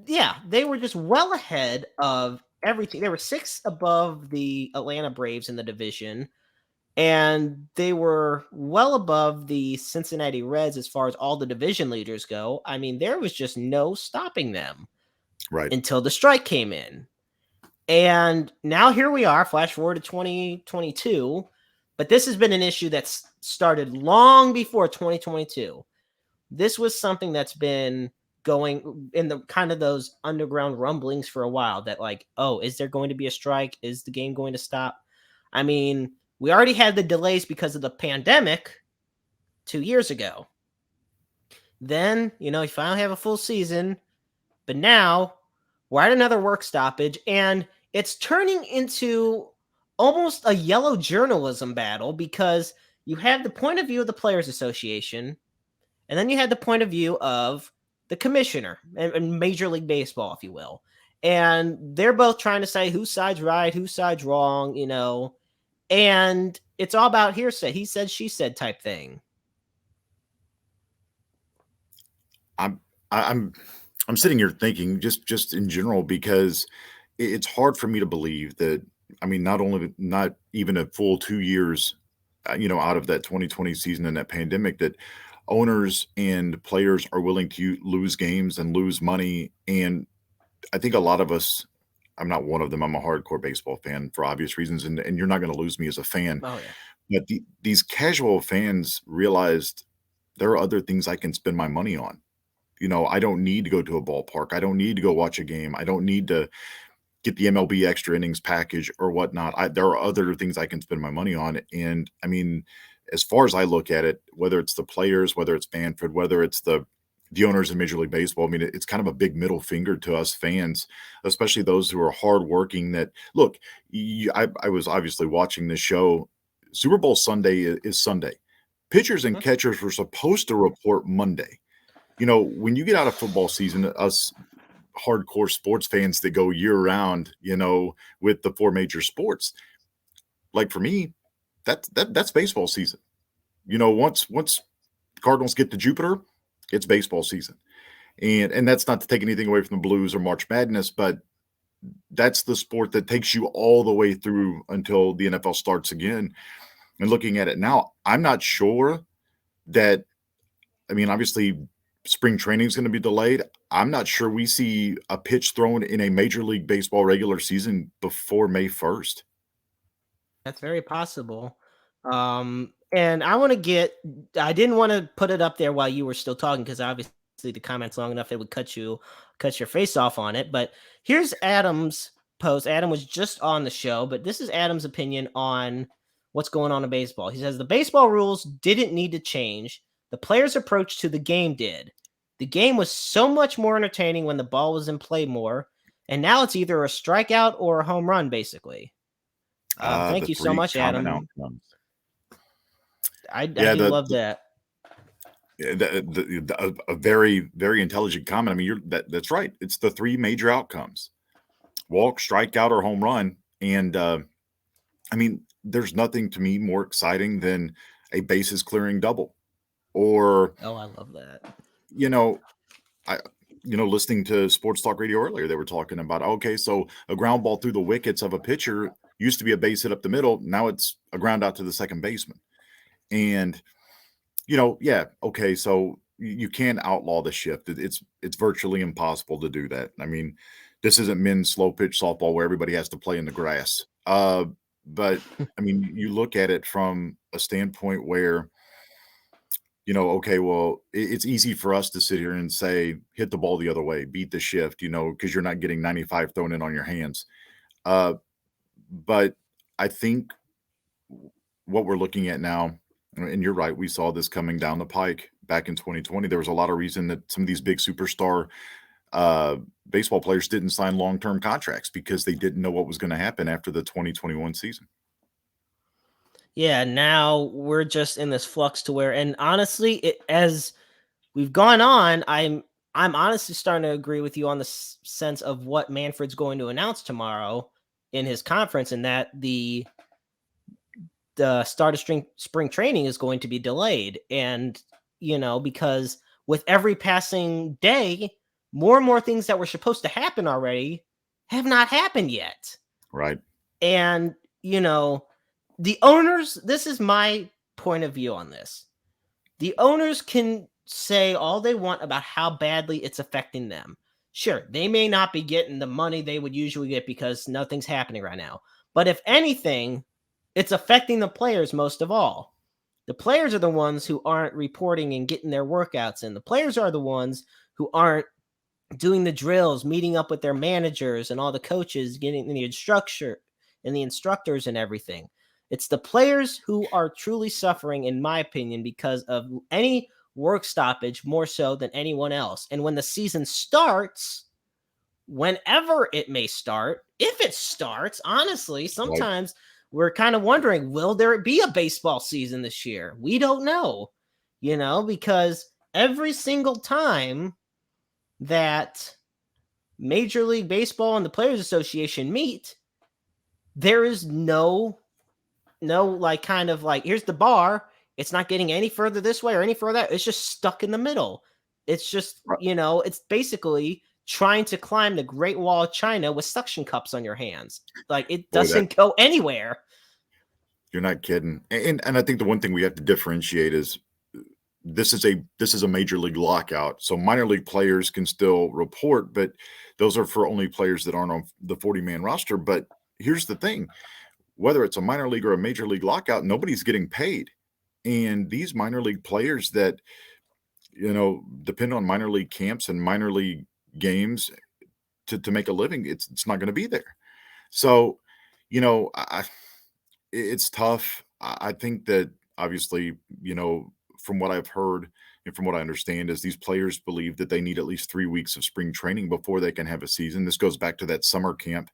yeah, they were just well ahead of everything. They were 6 above the Atlanta Braves in the division, and they were well above the Cincinnati Reds as far as all the division leaders go. I mean, there was just no stopping them, right, until the strike came in. And now here we are, flash forward to 2022, but this has been an issue that's started long before 2022. This was something that's been going in the kind of those underground rumblings for a while, that like, oh, is there going to be a strike? Is the game going to stop? I mean, we already had the delays because of the pandemic 2 years ago. Then, you finally have a full season, but now we're at another work stoppage, and it's turning into almost a yellow journalism battle, because you have the point of view of the Players Association, and then you had the point of view of the commissioner and Major League Baseball, if you will. And they're both trying to say whose side's right, whose side's wrong, and it's all about hearsay. He said, she said type thing. I'm sitting here thinking just in general, because it's hard for me to believe that, I mean, not even a full 2 years, out of that 2020 season and that pandemic, that owners and players are willing to lose games and lose money. And I think a lot of us, I'm not one of them, I'm a hardcore baseball fan for obvious reasons, and you're not going to lose me as a fan. Oh, yeah. But these casual fans realized there are other things I can spend my money on. I don't need to go to a ballpark. I don't need to go watch a game. I don't need to get the MLB extra innings package or whatnot. There are other things I can spend my money on. And I mean, as far as I look at it, whether it's the players, whether it's Manfred, whether it's the owners in Major League Baseball, I mean, it's kind of a big middle finger to us fans, especially those who are hardworking. That look, I was obviously watching this show. Super Bowl Sunday is Sunday. Pitchers and catchers were supposed to report Monday. When you get out of football season, us hardcore sports fans that go year round, with the 4 major sports, like for me, that's baseball season. Once Cardinals get to Jupiter, it's baseball season. And that's not to take anything away from the Blues or March Madness, but that's the sport that takes you all the way through until the NFL starts again. And looking at it now, I'm not sure that, I mean, obviously spring training is going to be delayed. I'm not sure we see a pitch thrown in a Major League Baseball regular season before May 1st. That's very possible. And I didn't want to put it up there while you were still talking, because obviously the comments long enough, it would cut your face off on it. But here's Adam's post. Adam was just on the show, but this is Adam's opinion on what's going on in baseball. He says the baseball rules didn't need to change. The players' approach to the game did. The game was so much more entertaining when the ball was in play more, and now it's either a strikeout or a home run, basically. Thank you so much, Adam. I do love that. A very, very intelligent comment. I mean, that's right. It's the 3 major outcomes: walk, strikeout, or home run. And I mean, there's nothing to me more exciting than a bases clearing double. Or I love that. you know, I, listening to sports talk radio earlier, they were talking about, okay, so a ground ball through the wickets of a pitcher used to be a base hit up the middle. Now it's a ground out to the second baseman. And, yeah, okay, so you can't outlaw the shift. It's virtually impossible to do that. I mean, this isn't men's slow pitch softball where everybody has to play in the grass. But I mean, you look at it from a standpoint where, okay, well, it's easy for us to sit here and say, hit the ball the other way, beat the shift, because you're not getting 95 thrown in on your hands. But I think what we're looking at now, and you're right, we saw this coming down the pike back in 2020. There was a lot of reason that some of these big superstar baseball players didn't sign long-term contracts because they didn't know what was going to happen after the 2021 season. Yeah, now we're just in this flux to where, and honestly, as we've gone on, I'm honestly starting to agree with you on the sense of what Manfred's going to announce tomorrow in his conference, and that the start of spring training is going to be delayed. And, because with every passing day, more and more things that were supposed to happen already have not happened yet. Right. And, the owners, this is my point of view on this. The owners can say all they want about how badly it's affecting them. Sure, they may not be getting the money they would usually get because nothing's happening right now. But if anything, it's affecting the players most of all. The players are the ones who aren't reporting and getting their workouts in. The players are the ones who aren't doing the drills, meeting up with their managers and all the coaches, getting the instructors and everything. It's the players who are truly suffering, in my opinion, because of any work stoppage more so than anyone else. And when the season starts, whenever it may start, if it starts, honestly, sometimes we're kind of wondering, will there be a baseball season this year? We don't know, because every single time that Major League Baseball and the Players Association meet, there is no here's the bar. It's not getting any further this way or any further. It's just stuck in the middle. It's just, it's basically trying to climb the Great Wall of China with suction cups on your hands. Like, it doesn't go anywhere. You're not kidding. And I think the one thing we have to differentiate is this is a major league lockout. So minor league players can still report, but those are for only players that aren't on the 40-man roster. But here's the thing. Whether it's a minor league or a major league lockout, nobody's getting paid. And these minor league players that, depend on minor league camps and minor league games to make a living, it's not going to be there. So, it's tough. I think that obviously, from what I've heard and from what I understand is these players believe that they need at least 3 weeks of spring training before they can have a season. This goes back to that summer camp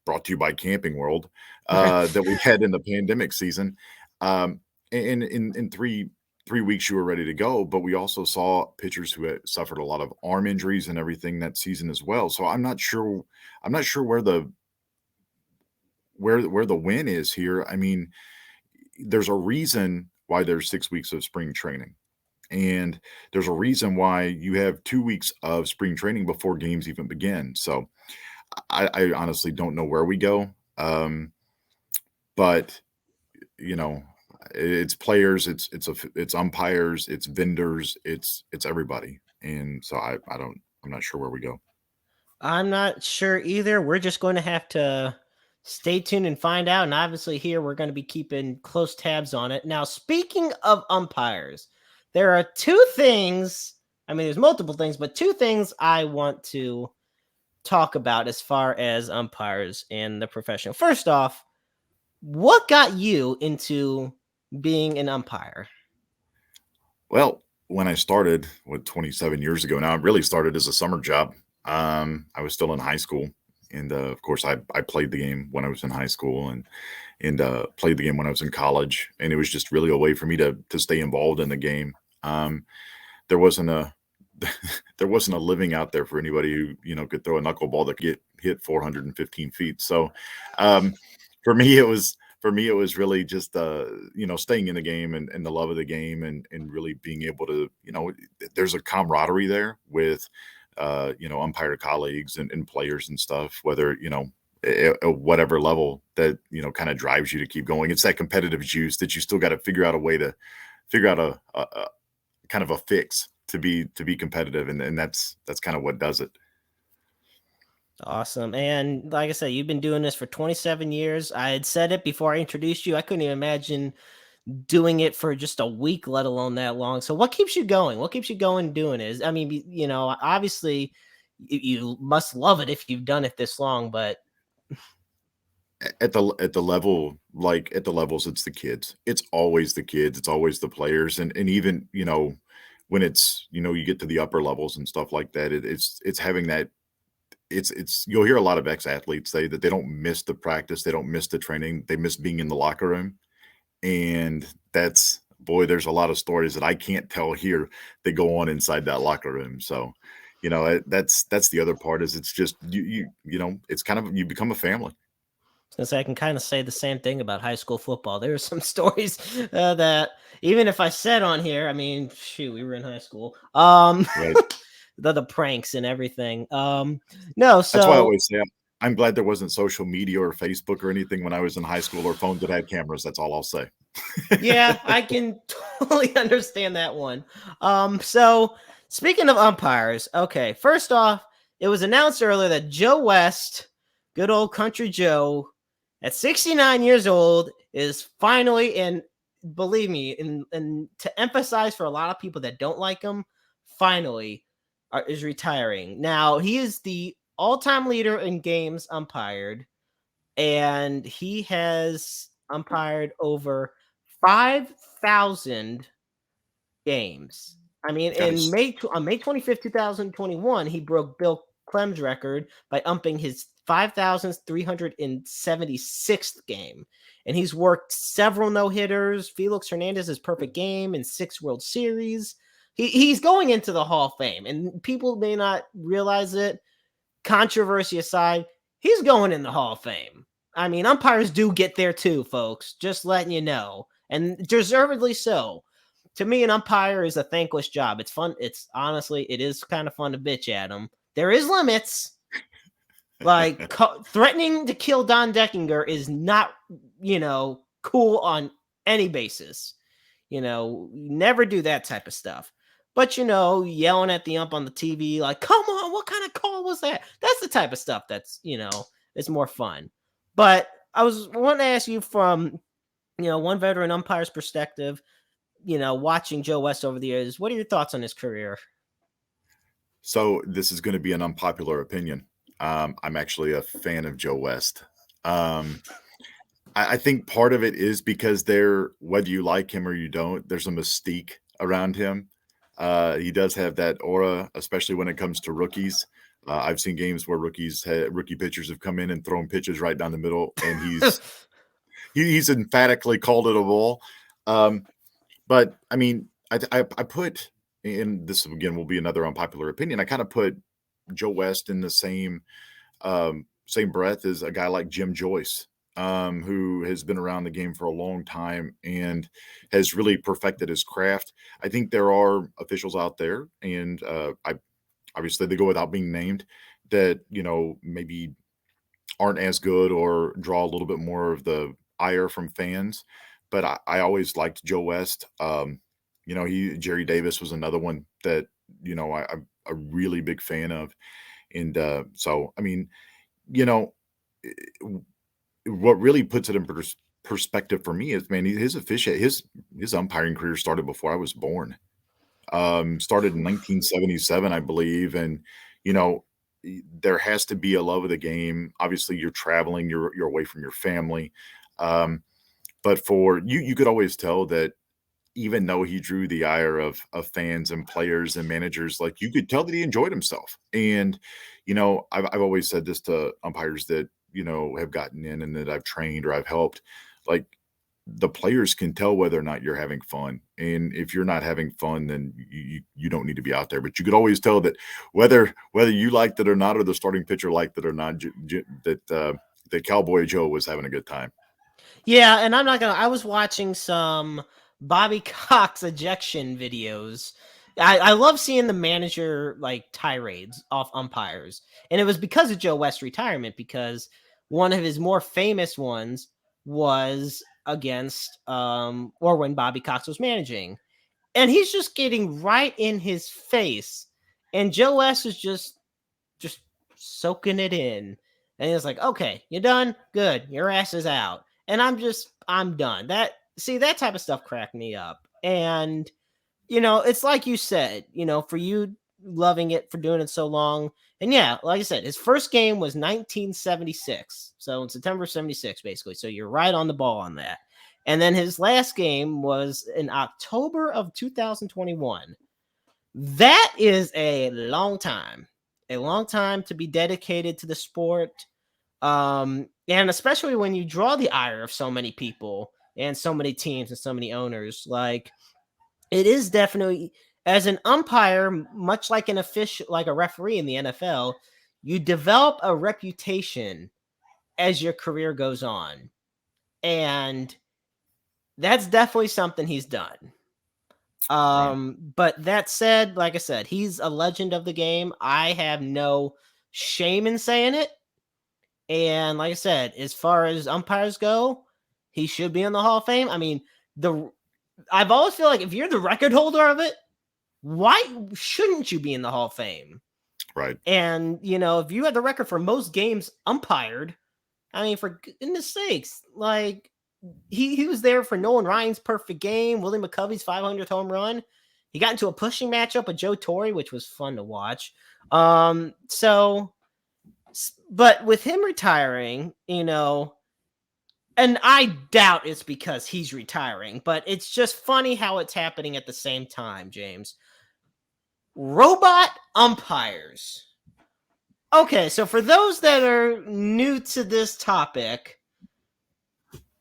brought to you by Camping World that we had in the pandemic season. And in 3 weeks you were ready to go, but we also saw pitchers who had suffered a lot of arm injuries and everything that season as well. So I'm not sure where the win is here. I mean, there's a reason why there's 6 weeks of spring training. And there's a reason why you have 2 weeks of spring training before games even begin. So I honestly don't know where we go. But it's players, it's umpires, it's vendors, it's everybody. And so I'm not sure where we go. I'm not sure either. We're just going to have to stay tuned and find out. And obviously here we're going to be keeping close tabs on it. Now, speaking of umpires, there are 2 things. I mean, there's multiple things, but 2 things I want to talk about as far as umpires and the professional. First off, what got you into being an umpire? Well, when I started 27 years ago now, it really started as a summer job. I was still in high school. And of course, I played the game when I was in high school and played the game when I was in college. And it was just really a way for me to stay involved in the game. There wasn't a living out there for anybody who could throw a knuckleball that could get hit 415 feet. So for me, it was for me, it was really just staying in the game and the love of the game and really being able to, there's a camaraderie there with umpire colleagues and players and stuff, whether, at whatever level that, kind of drives you to keep going. It's that competitive juice that you still got to figure out a way to figure out a kind of a fix to be competitive. And that's kind of what does it. Awesome. And like I said, you've been doing this for 27 years. I had said it before I introduced you. I couldn't even imagine doing it for just a week, let alone that long. So what keeps you going? What keeps you going doing it? I mean, obviously you must love it if you've done it this long, but at the level, like at the levels, it's the kids. It's always the kids. It's always the players. And even, when it's, you get to the upper levels and stuff like that, it's having that. It's you'll hear a lot of ex-athletes say that they don't miss the practice, they don't miss the training, they miss being in the locker room. And there's a lot of stories that I can't tell here that go on inside that locker room. So, that's the other part is it's just it's kind of, you become a family. Since I can kind of say the same thing about high school football. There are some stories that even if I said on here, I mean, shoot, we were in high school. Right. the pranks and everything. No, so That's why I always say I'm glad there wasn't social media or Facebook or anything when I was in high school, or phones that had cameras. That's all I'll say. yeah, I can totally understand that one. So speaking of umpires, okay, first off, it was announced earlier that Joe West, good old country Joe, at 69 years old, is finally, and believe me, and to emphasize for a lot of people that don't like him, finally is retiring. Now, he is the all-time leader in games umpired, and he has umpired over 5,000 games. I mean, Guys, on May 25th, 2021, he broke Bill Clem's record by umping his 5,376th game. And he's worked several no-hitters, Felix Hernandez's perfect game, and 6 World Series. He's going into the Hall of Fame, and people may not realize it. Controversy aside, he's going in the Hall of Fame. I mean, umpires do get there too, folks. Just letting you know, and deservedly so. To me, an umpire is a thankless job. It's fun. It is kind of fun to bitch at him. There is limits. Like threatening to kill Don Deckinger is not, cool on any basis. Never do that type of stuff. But, yelling at the ump on the TV, like, come on, what kind of call was that? That's the type of stuff that's, it's more fun. But I wanting to ask you from, one veteran umpire's perspective, watching Joe West over the years, what are your thoughts on his career? So this is going to be an unpopular opinion. I'm actually a fan of Joe West. I think part of it is because whether you like him or you don't, there's a mystique around him. He does have that aura, especially when it comes to rookies. I've seen games where rookie pitchers have come in and thrown pitches right down the middle, and he's emphatically called it a ball. But I mean, I put, and this again will be another unpopular opinion, I kind of put Joe West in the same breath as a guy like Jim Joyce, who has been around the game for a long time and has really perfected his craft. I think there are officials out there, and obviously they go without being named, that maybe aren't as good or draw a little bit more of the ire from fans. But I always liked Joe West. Jerry Davis was another one that I'm a really big fan of, and so I mean, what really puts it in perspective for me is, man, his umpiring career started before I was born. Started in 1977, I believe, and there has to be a love of the game. Obviously, you're traveling, you're away from your family, but for you could always tell that even though he drew the ire of fans and players and managers, like you could tell that he enjoyed himself. And I've always said this to umpires that have gotten in and that I've trained or I've helped, like, the players can tell whether or not you're having fun. And if you're not having fun, then you don't need to be out there. But you could always tell that whether you liked it or not, or the starting pitcher liked it or not, that Cowboy Joe was having a good time. Yeah, and I'm not gonna. I was watching some Bobby Cox ejection videos. I love seeing the manager like tirades off umpires, and it was because of Joe West's retirement. Because one of his more famous ones was against or when Bobby Cox was managing, and he's just getting right in his face, and Joe West is just soaking it in. And he was like, okay, you done? Good. Your ass is out. And I'm done. That type of stuff cracked me up. And, it's like you said, for you loving it for doing it so long. And yeah, like I said, his first game was 1976. So in September 76, basically. So you're right on the ball on that. And then his last game was in October of 2021. That is a long time to be dedicated to the sport. And especially when you draw the ire of so many people and so many teams and so many owners, like it is definitely as an umpire, much like an official, like a referee in the NFL, you develop a reputation as your career goes on. And that's definitely something he's done. But that said, like I said, he's a legend of the game. I have no shame in saying it. And like I said, as far as umpires go, he should be in the Hall of Fame. I mean, I've always feel like if you're the record holder of it, why shouldn't you be in the Hall of Fame? Right. And if you had the record for most games umpired, I mean, for goodness sakes, like he was there for Nolan Ryan's perfect game, Willie McCovey's 500th home run. He got into a pushing matchup with Joe Torre, which was fun to watch. But with him retiring, and I doubt it's because he's retiring, but it's just funny how it's happening at the same time, James. Robot umpires. Okay, so for those that are new to this topic,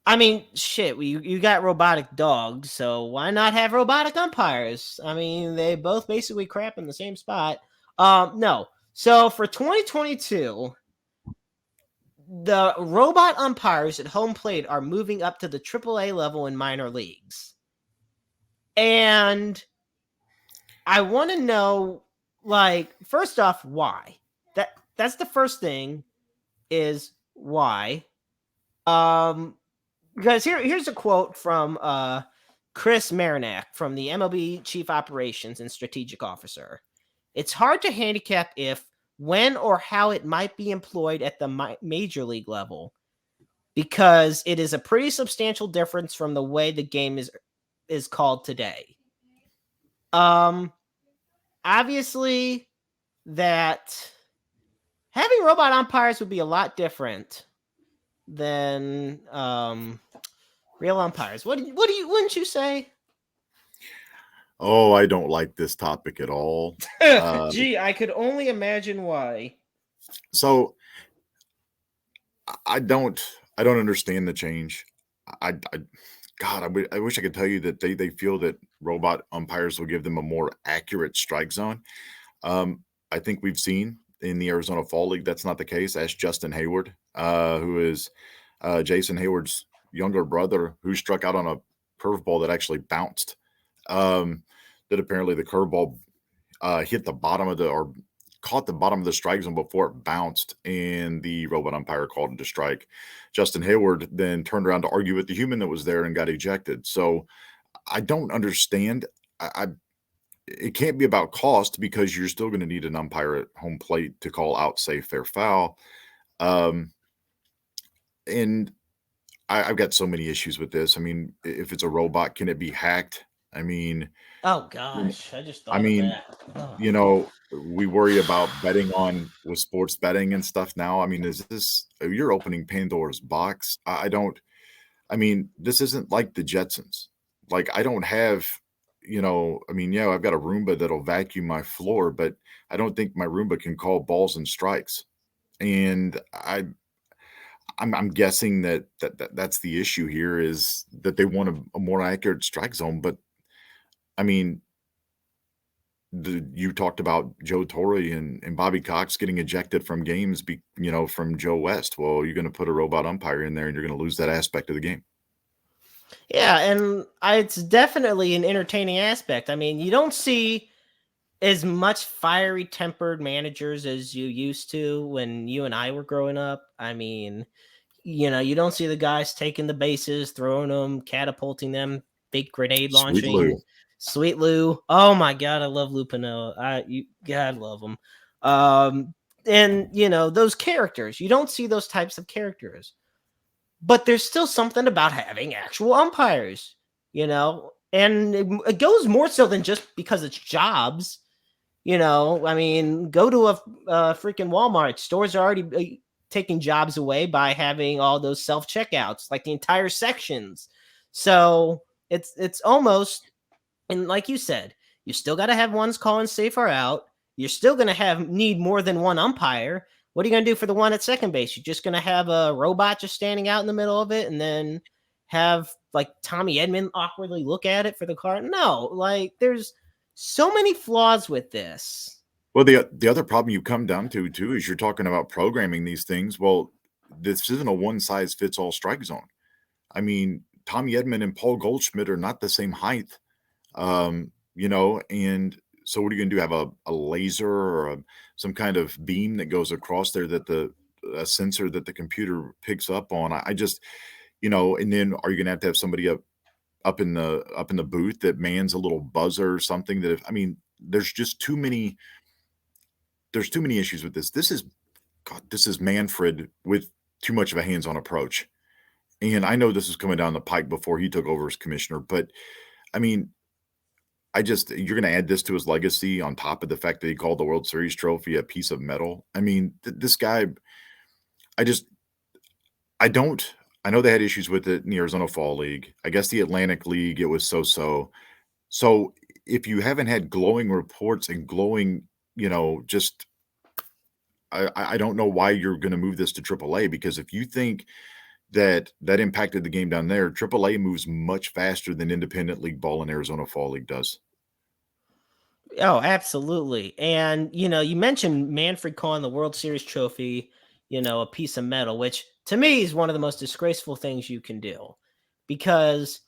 I mean, shit, you got robotic dogs, so why not have robotic umpires? I mean, they both basically crap in the same spot. No. So for 2022, the robot umpires at home plate are moving up to the AAA level in minor leagues. And I want to know, like, first off, why? That's the first thing is why. Because here's a quote from Chris Marinack from the MLB Chief Operations and Strategic Officer. It's hard to handicap if, when, or how it might be employed at the major league level because it is a pretty substantial difference from the way the game is called today. Obviously, that having robot umpires would be a lot different than real umpires. Wouldn't you say? Oh, I don't like this topic at all. Gee, I could only imagine why. So I don't understand the change. God, I wish I could tell you that they feel that robot umpires will give them a more accurate strike zone. I think we've seen in the Arizona Fall League that's not the case. Ask Justin Hayward, who is Jason Hayward's younger brother, who struck out on a curveball that actually bounced. That apparently the curveball hit the bottom of caught the bottom of the strike zone before it bounced, and the robot umpire called it a strike. Justin Hayward then turned around to argue with the human that was there and got ejected. So I don't understand. It can't be about cost because you're still going to need an umpire at home plate to call out safe, fair, foul. And I've got so many issues with this. I mean, if it's a robot, can it be hacked? I mean, oh gosh, I just thought of that. Oh. We worry about betting with sports betting and stuff now. I mean, you're opening Pandora's box? I mean, this isn't like the Jetsons. Like, I don't have, I've got a Roomba that'll vacuum my floor, but I don't think my Roomba can call balls and strikes. And I'm guessing that's the issue here is that they want a more accurate strike zone. But I mean, you talked about Joe Torre and Bobby Cox getting ejected from games, from Joe West. Well, you're going to put a robot umpire in there and you're going to lose that aspect of the game. Yeah, and it's definitely an entertaining aspect. I mean, you don't see as much fiery tempered managers as you used to when you and I were growing up. I mean, you don't see the guys taking the bases, throwing them, catapulting them, big grenade Sweet Lou. launching. Sweet Lou. Oh my God, I love Lou Piniella. God love him. Um, and those characters, you don't see those types of characters, but there's still something about having actual umpires, and it goes more so than just because it's jobs. I mean, go to a freaking Walmart. Stores are already taking jobs away by having all those self checkouts, like the entire sections. So it's almost, and like you said, you still got to have ones calling safe or out. You're still going to need more than one umpire. What are you going to do for the one at second base? You're just going to have a robot just standing out in the middle of it, and then have like Tommy Edman awkwardly look at it for the card? No, like there's so many flaws with this. Well, the other problem you come down to too is you're talking about programming these things. Well, this isn't a one size fits all strike zone. I mean, Tommy Edman and Paul Goldschmidt are not the same height. And so what are you going to do? Have a laser or some kind of beam that goes across there that a sensor that the computer picks up on? I just, and then are you going to have somebody up in the booth that mans a little buzzer or something that I mean, there's just too many issues with this. This is Manfred with too much of a hands-on approach. And I know this is coming down the pike before he took over as commissioner, but I mean, you're going to add this to his legacy on top of the fact that he called the World Series trophy a piece of metal. I mean, this guy, I know they had issues with it in the Arizona Fall League. I guess the Atlantic League, it was so-so. So if you haven't had glowing reports and glowing, just I don't know why you're going to move this to AAA, because if you think that impacted the game down there, AAA moves much faster than independent league ball in Arizona Fall League does. Oh, absolutely. And, you mentioned Manfred calling the World Series trophy, a piece of metal, which to me is one of the most disgraceful things you can do. Because,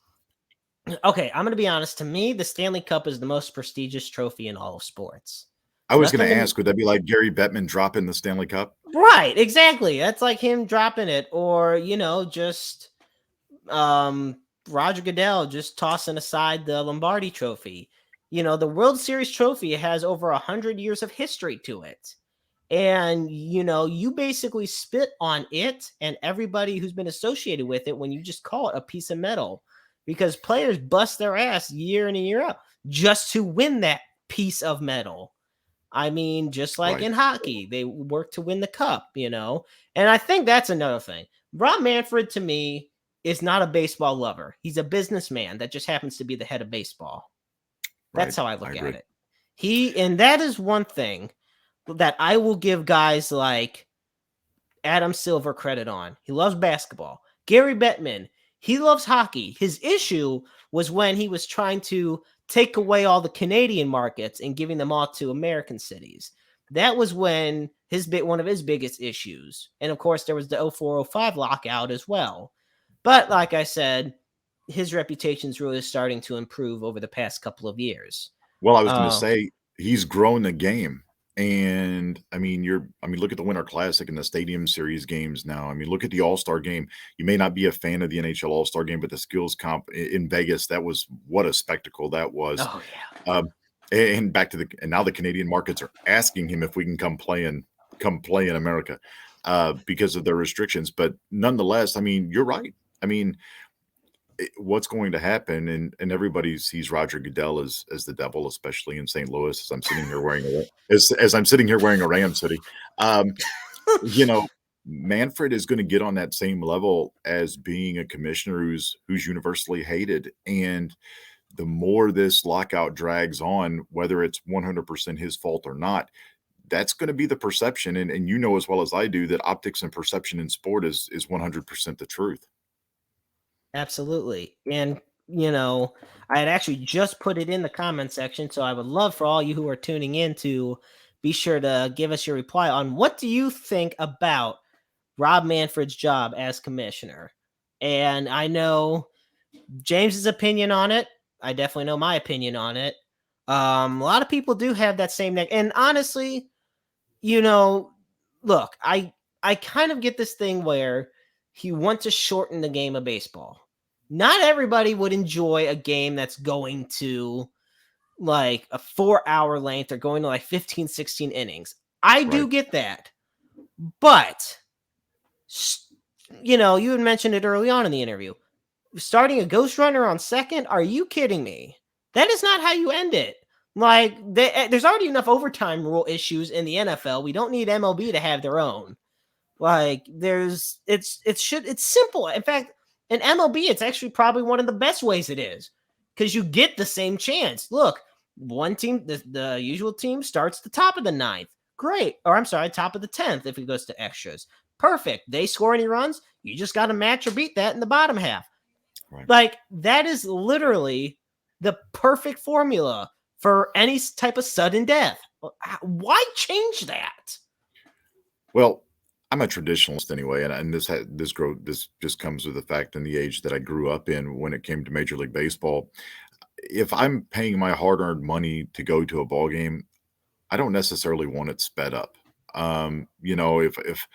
okay, I'm going to be honest. To me, the Stanley Cup is the most prestigious trophy in all of sports. I was going to ask, would that be like Gary Bettman dropping the Stanley Cup? Right, exactly. That's like him dropping it, or just Roger Goodell just tossing aside the Lombardi Trophy. The World Series trophy has over 100 years of history to it, and you basically spit on it and everybody who's been associated with it when you just call it a piece of metal, because players bust their ass year in and year out just to win that piece of metal. I mean, just like in hockey, they work to win the cup, and I think that's another thing. Rob Manfred, to me, is not a baseball lover. He's a businessman that just happens to be the head of baseball. That's how I look at it. And that is one thing that I will give guys like Adam Silver credit on. He loves basketball. Gary Bettman, he loves hockey. His issue was when he was trying to take away all the Canadian markets and giving them all to American cities. That was when one of his biggest issues. And of course, there was the 04-05 lockout as well. But like I said, his reputation is really starting to improve over the past couple of years. Well, I was going to say he's grown the game. And I mean, look at the Winter Classic and the Stadium Series games now. I mean, look at the All-Star game. You may not be a fan of the NHL All-Star game, but the skills comp in Vegas, what a spectacle that was. Oh, yeah. And now the Canadian markets are asking him if we can come play in America because of their restrictions. But nonetheless, I mean, you're right. I mean, what's going to happen, and everybody sees Roger Goodell as the devil, especially in St. Louis, as I'm sitting here wearing a Rams hoodie. Manfred is going to get on that same level as being a commissioner who's universally hated. And the more this lockout drags on, whether it's 100% his fault or not, that's going to be the perception. And you know as well as I do that optics and perception in sport is 100% the truth. Absolutely. And, I had actually just put it in the comment section. So I would love for all you who are tuning in to be sure to give us your reply on what do you think about Rob Manfred's job as commissioner. And I know, James's opinion on it. I definitely know my opinion on it. A lot of people do have that same neck. And honestly, look, I kind of get this thing where he wants to shorten the game of baseball. Not everybody would enjoy a game that's going to like a 4-hour length or going to like 15, 16 innings. I do get that. But, you had mentioned it early on in the interview. Starting a ghost runner on second? Are you kidding me? That is not how you end it. Like, there's already enough overtime rule issues in the NFL. We don't need MLB to have their own. Like, it's simple. In fact, in MLB, it's actually probably one of the best ways it is because you get the same chance. Look, one team, the usual team starts the top of the ninth. Great. Or I'm sorry, top of the 10th if it goes to extras. Perfect. They score any runs, you just got to match or beat that in the bottom half. Right. Like, that is literally the perfect formula for any type of sudden death. Why change that? Well, I'm a traditionalist anyway, and this just comes with the fact and the age that I grew up in when it came to Major League Baseball. If I'm paying my hard-earned money to go to a ball game, I don't necessarily want it sped up. If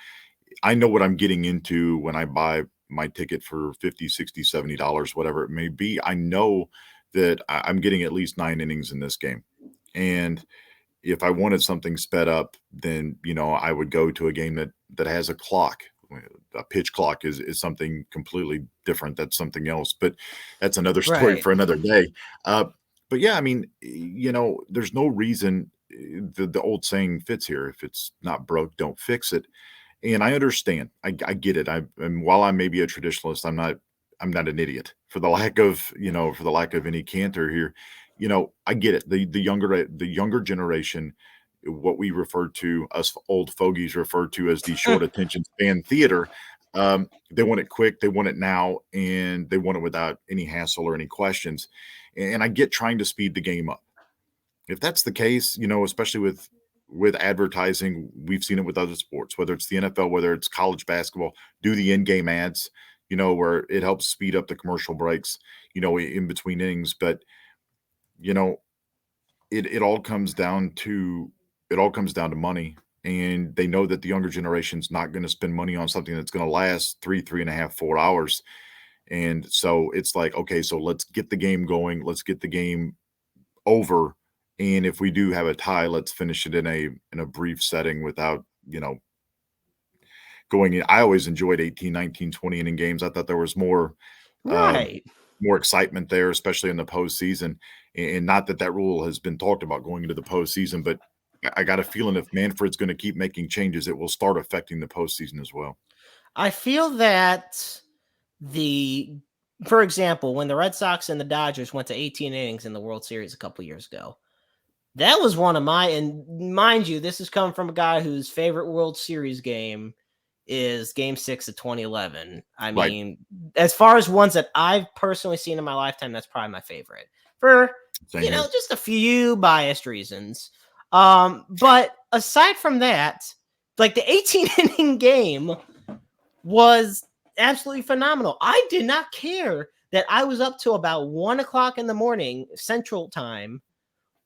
I know what I'm getting into when I buy my ticket for $50, $60, $70, whatever it may be, I know that I'm getting at least 9 innings in this game. And if I wanted something sped up, then, I would go to a game that has a clock. A pitch clock is something completely different. That's something else, but that's another story for another day. But yeah, I mean, there's no reason. The old saying fits here. If it's not broke, don't fix it. And I understand. I get it. And while I may be a traditionalist, I'm not an idiot for the lack of any candor here. I get it. The younger generation, what we refer to, us old fogies refer to as the short attention span theater. They want it quick, they want it now, and they want it without any hassle or any questions. And I get trying to speed the game up. If that's the case, especially with advertising, we've seen it with other sports, whether it's the NFL, whether it's college basketball, do the in-game ads, where it helps speed up the commercial breaks, in between innings. But, it all comes down to money. And they know that the younger generation's not going to spend money on something that's going to last 3.5, 4 hours. And so it's like, okay, so let's get the game going. Let's get the game over. And if we do have a tie, let's finish it in a brief setting without, going in. I always enjoyed 18, 19, 20 inning games. I thought there was more excitement there, especially in the postseason. And not that rule has been talked about going into the postseason, but I got a feeling if Manfred's going to keep making changes, it will start affecting the postseason as well. I feel that for example, when the Red Sox and the Dodgers went to 18 innings in the World Series a couple years ago, that was one of and mind you, this is coming from a guy whose favorite World Series game is Game 6 of 2011. I mean, as far as ones that I've personally seen in my lifetime, that's probably my favorite for, just a few biased reasons. But aside from that, like the 18 inning game was absolutely phenomenal. I did not care that I was up to about 1:00 in the morning Central Time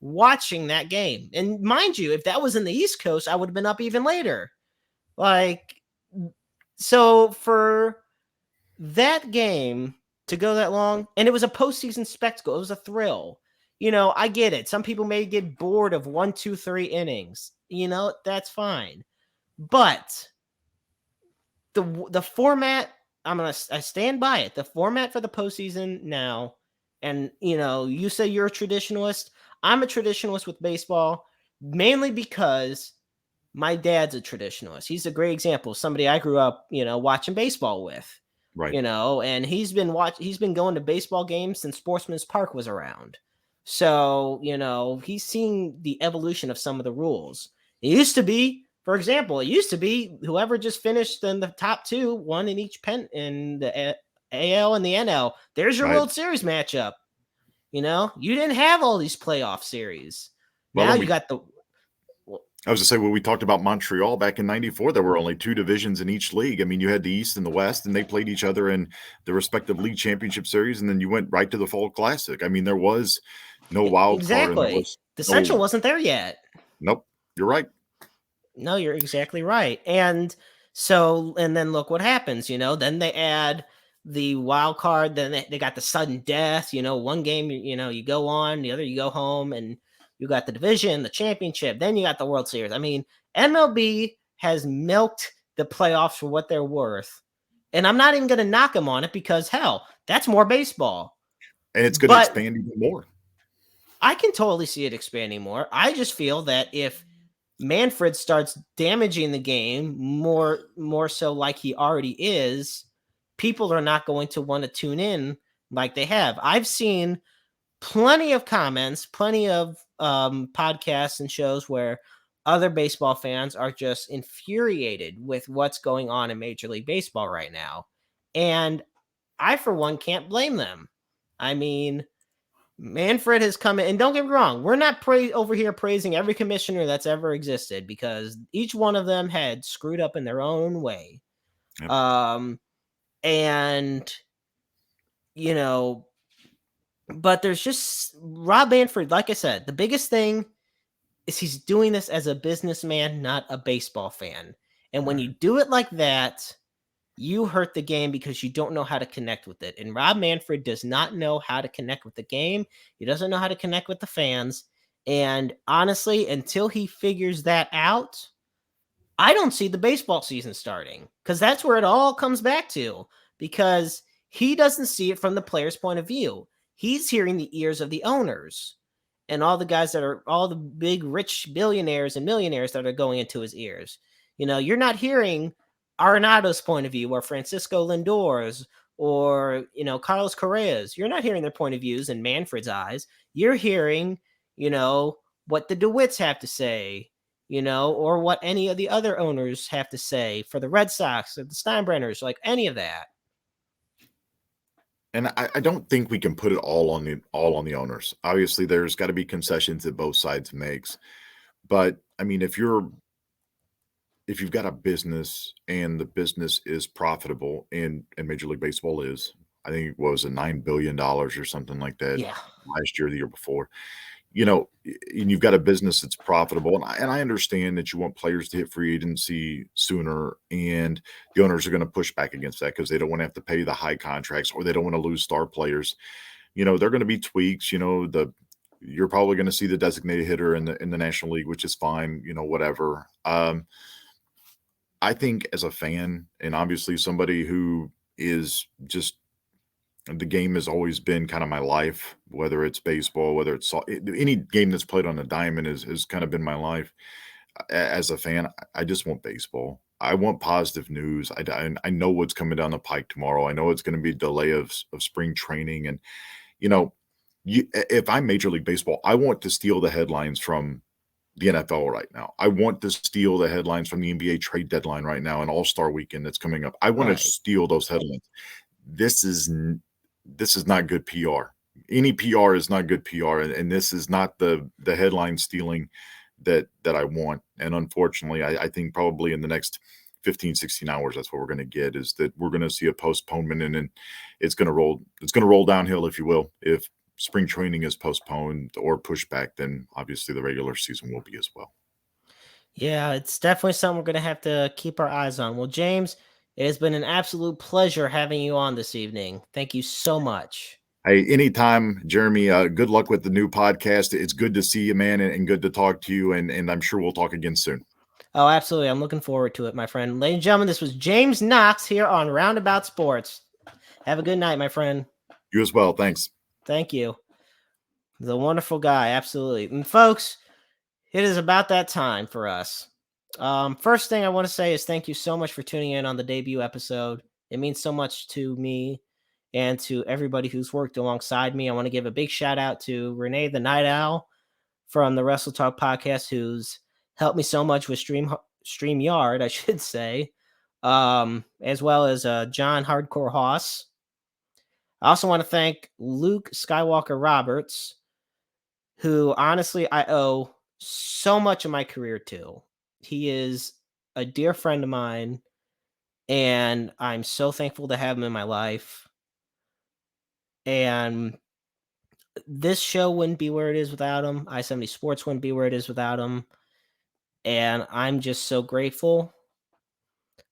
watching that game. And mind you, if that was in the East Coast, I would have been up even later. Like, so for that game to go that long, and it was a postseason spectacle, it was a thrill. I get it. Some people may get bored of 1, 2, 3 innings. That's fine. But the format, I stand by it. The format for the postseason now, and you say you're a traditionalist. I'm a traditionalist with baseball, mainly because my dad's a traditionalist. He's a great example. Somebody I grew up, watching baseball with, right? And he's been going to baseball games since Sportsman's Park was around. So, he's seen the evolution of some of the rules. It used to be, for example, whoever just finished in the top 2, one in each pen in the AL and the NL. There's your World Series matchup. You didn't have all these playoff series. Now you got I was to say, when we talked about Montreal back in '94, there were only 2 divisions in each league. I mean, you had the East and the West, and they played each other in the respective league championship series, and then you went right to the Fall Classic. I mean, there was no wild card, and there Exactly. was The no. Central wasn't there yet. Nope, you're right. No, you're exactly right. And then look what happens, then they add the wild card, then they got the sudden death, one game, you go on, the other you go home, and you got the division, the championship, then you got the World Series. I mean, MLB has milked the playoffs for what they're worth. And I'm not even going to knock them on it because, hell, that's more baseball. And it's going to expand even more. I can totally see it expanding more. I just feel that if Manfred starts damaging the game more so like he already is, people are not going to want to tune in like they have. I've seen plenty of comments, plenty of podcasts and shows where other baseball fans are just infuriated with what's going on in Major League Baseball right now. And I, for one, can't blame them. I mean, Manfred has come in, and don't get me wrong, we're not over here praising every commissioner that's ever existed, because each one of them had screwed up in their own way. Yep. And but there's just Rob Manfred, like I said, the biggest thing is he's doing this as a businessman, not a baseball fan. And when you do it like that, you hurt the game because you don't know how to connect with it. And Rob Manfred does not know how to connect with the game. He doesn't know how to connect with the fans. And honestly, until he figures that out, I don't see the baseball season starting, because that's where it all comes back to, because he doesn't see it from the player's point of view. He's hearing the ears of the owners and all the guys that are all the big rich billionaires and millionaires that are going into his ears. You're not hearing Arenado's point of view, or Francisco Lindor's, or Carlos Correa's. You're not hearing their point of views in Manfred's eyes. You're hearing what the DeWitts have to say, or what any of the other owners have to say for the Red Sox or the Steinbrenners, like any of that. And I don't think we can put it all on the owners. Obviously, there's got to be concessions that both sides makes. But I mean, if you've got a business and the business is profitable, and Major League Baseball is, I think it was $9 billion or something like that. Yeah. Last year, the year before, and you've got a business that's profitable. And I understand that you want players to hit free agency sooner, and the owners are going to push back against that because they don't want to have to pay the high contracts, or they don't want to lose star players. They're going to be tweaks. You're probably going to see the designated hitter in the National League, which is fine. Whatever. I think as a fan, and obviously somebody who is just, the game has always been kind of my life, whether it's baseball, whether it's any game that's played on a diamond has kind of been my life. As a fan, I just want baseball. I want positive news. I know what's coming down the pike tomorrow. I know it's going to be a delay of spring training. And, if I'm Major League Baseball, I want to steal the headlines from the NFL right now. I want to steal the headlines from the NBA trade deadline right now, and All-Star weekend that's coming up. I want to steal those headlines. This is not good PR. Any PR is not good PR, and this is not the headline stealing that I want. And unfortunately, I think probably in the next 15, 16 hours, that's what we're going to get, is that we're going to see a postponement, and then it's going to roll downhill, if you will. If spring training is postponed or pushed back, then obviously the regular season will be as well. Yeah, it's definitely something we're going to have to keep our eyes on. Well, James, it has been an absolute pleasure having you on this evening. Thank you so much. Hey, anytime, Jeremy. Good luck with the new podcast. It's good to see you, man, and good to talk to you. And I'm sure we'll talk again soon. Oh, absolutely. I'm looking forward to it, my friend. Ladies and gentlemen, this was James Knox here on Roundabout Sports. Have a good night, my friend. You as well. Thanks. Thank you. He's a wonderful guy. Absolutely. And folks, it is about that time for us. First thing I want to say is thank you so much for tuning in on the debut episode. It means so much to me and to everybody who's worked alongside me. I want to give a big shout out to Renee the Night Owl from the Wrestle Talk podcast, who's helped me so much with StreamYard, I should say, as well as John Hardcore Hoss. I also want to thank Luke Skywalker Roberts, who honestly I owe so much of my career too. He is a dear friend of mine, and I'm so thankful to have him in my life. And this show wouldn't be where it is without him. I-70 Sports wouldn't be where it is without him. And I'm just so grateful.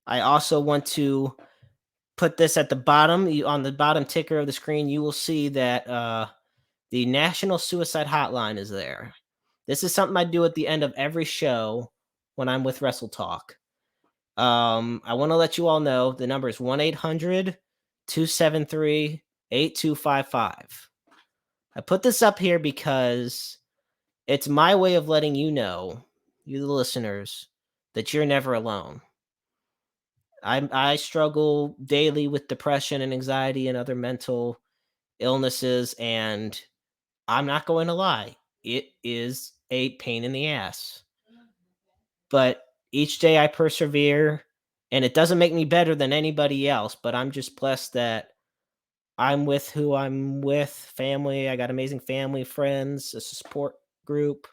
I also want to put this at the bottom. On the bottom ticker of the screen, you will see that the National Suicide Hotline is there. This is something I do at the end of every show when I'm with Wrestle Talk. I want to let you all know the number is 1-800-273-8255. I put this up here because it's my way of letting you know, you the listeners, that you're never alone. I struggle daily with depression and anxiety and other mental illnesses, and I'm not going to lie, it is a pain in the ass. But each day I persevere, and it doesn't make me better than anybody else, but I'm just blessed that I'm with who I'm with, family. I got amazing family, friends, a support group.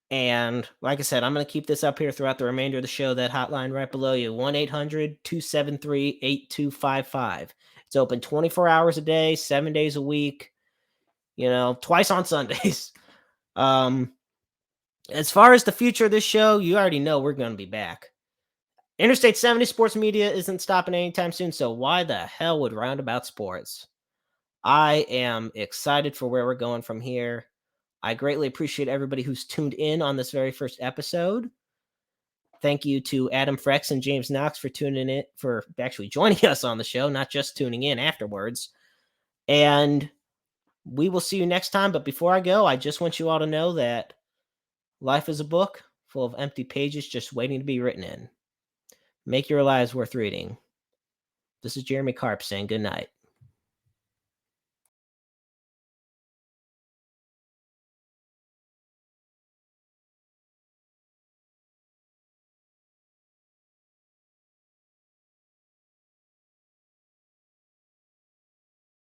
And like I said, I'm going to keep this up here throughout the remainder of the show. That hotline right below you, 1-800-273-8255. It's open 24 hours a day, 7 days a week, twice on Sundays. As far as the future of this show, you already know we're going to be back. Interstate 70 Sports Media isn't stopping anytime soon, so why the hell would Roundabout Sports? I am excited for where we're going from here. I greatly appreciate everybody who's tuned in on this very first episode. Thank you to Adam Frecks and James Knox for tuning in, for actually joining us on the show, not just tuning in afterwards. And we will see you next time. But before I go, I just want you all to know that life is a book full of empty pages just waiting to be written in. Make your lives worth reading. This is Jeremy Karp saying good night.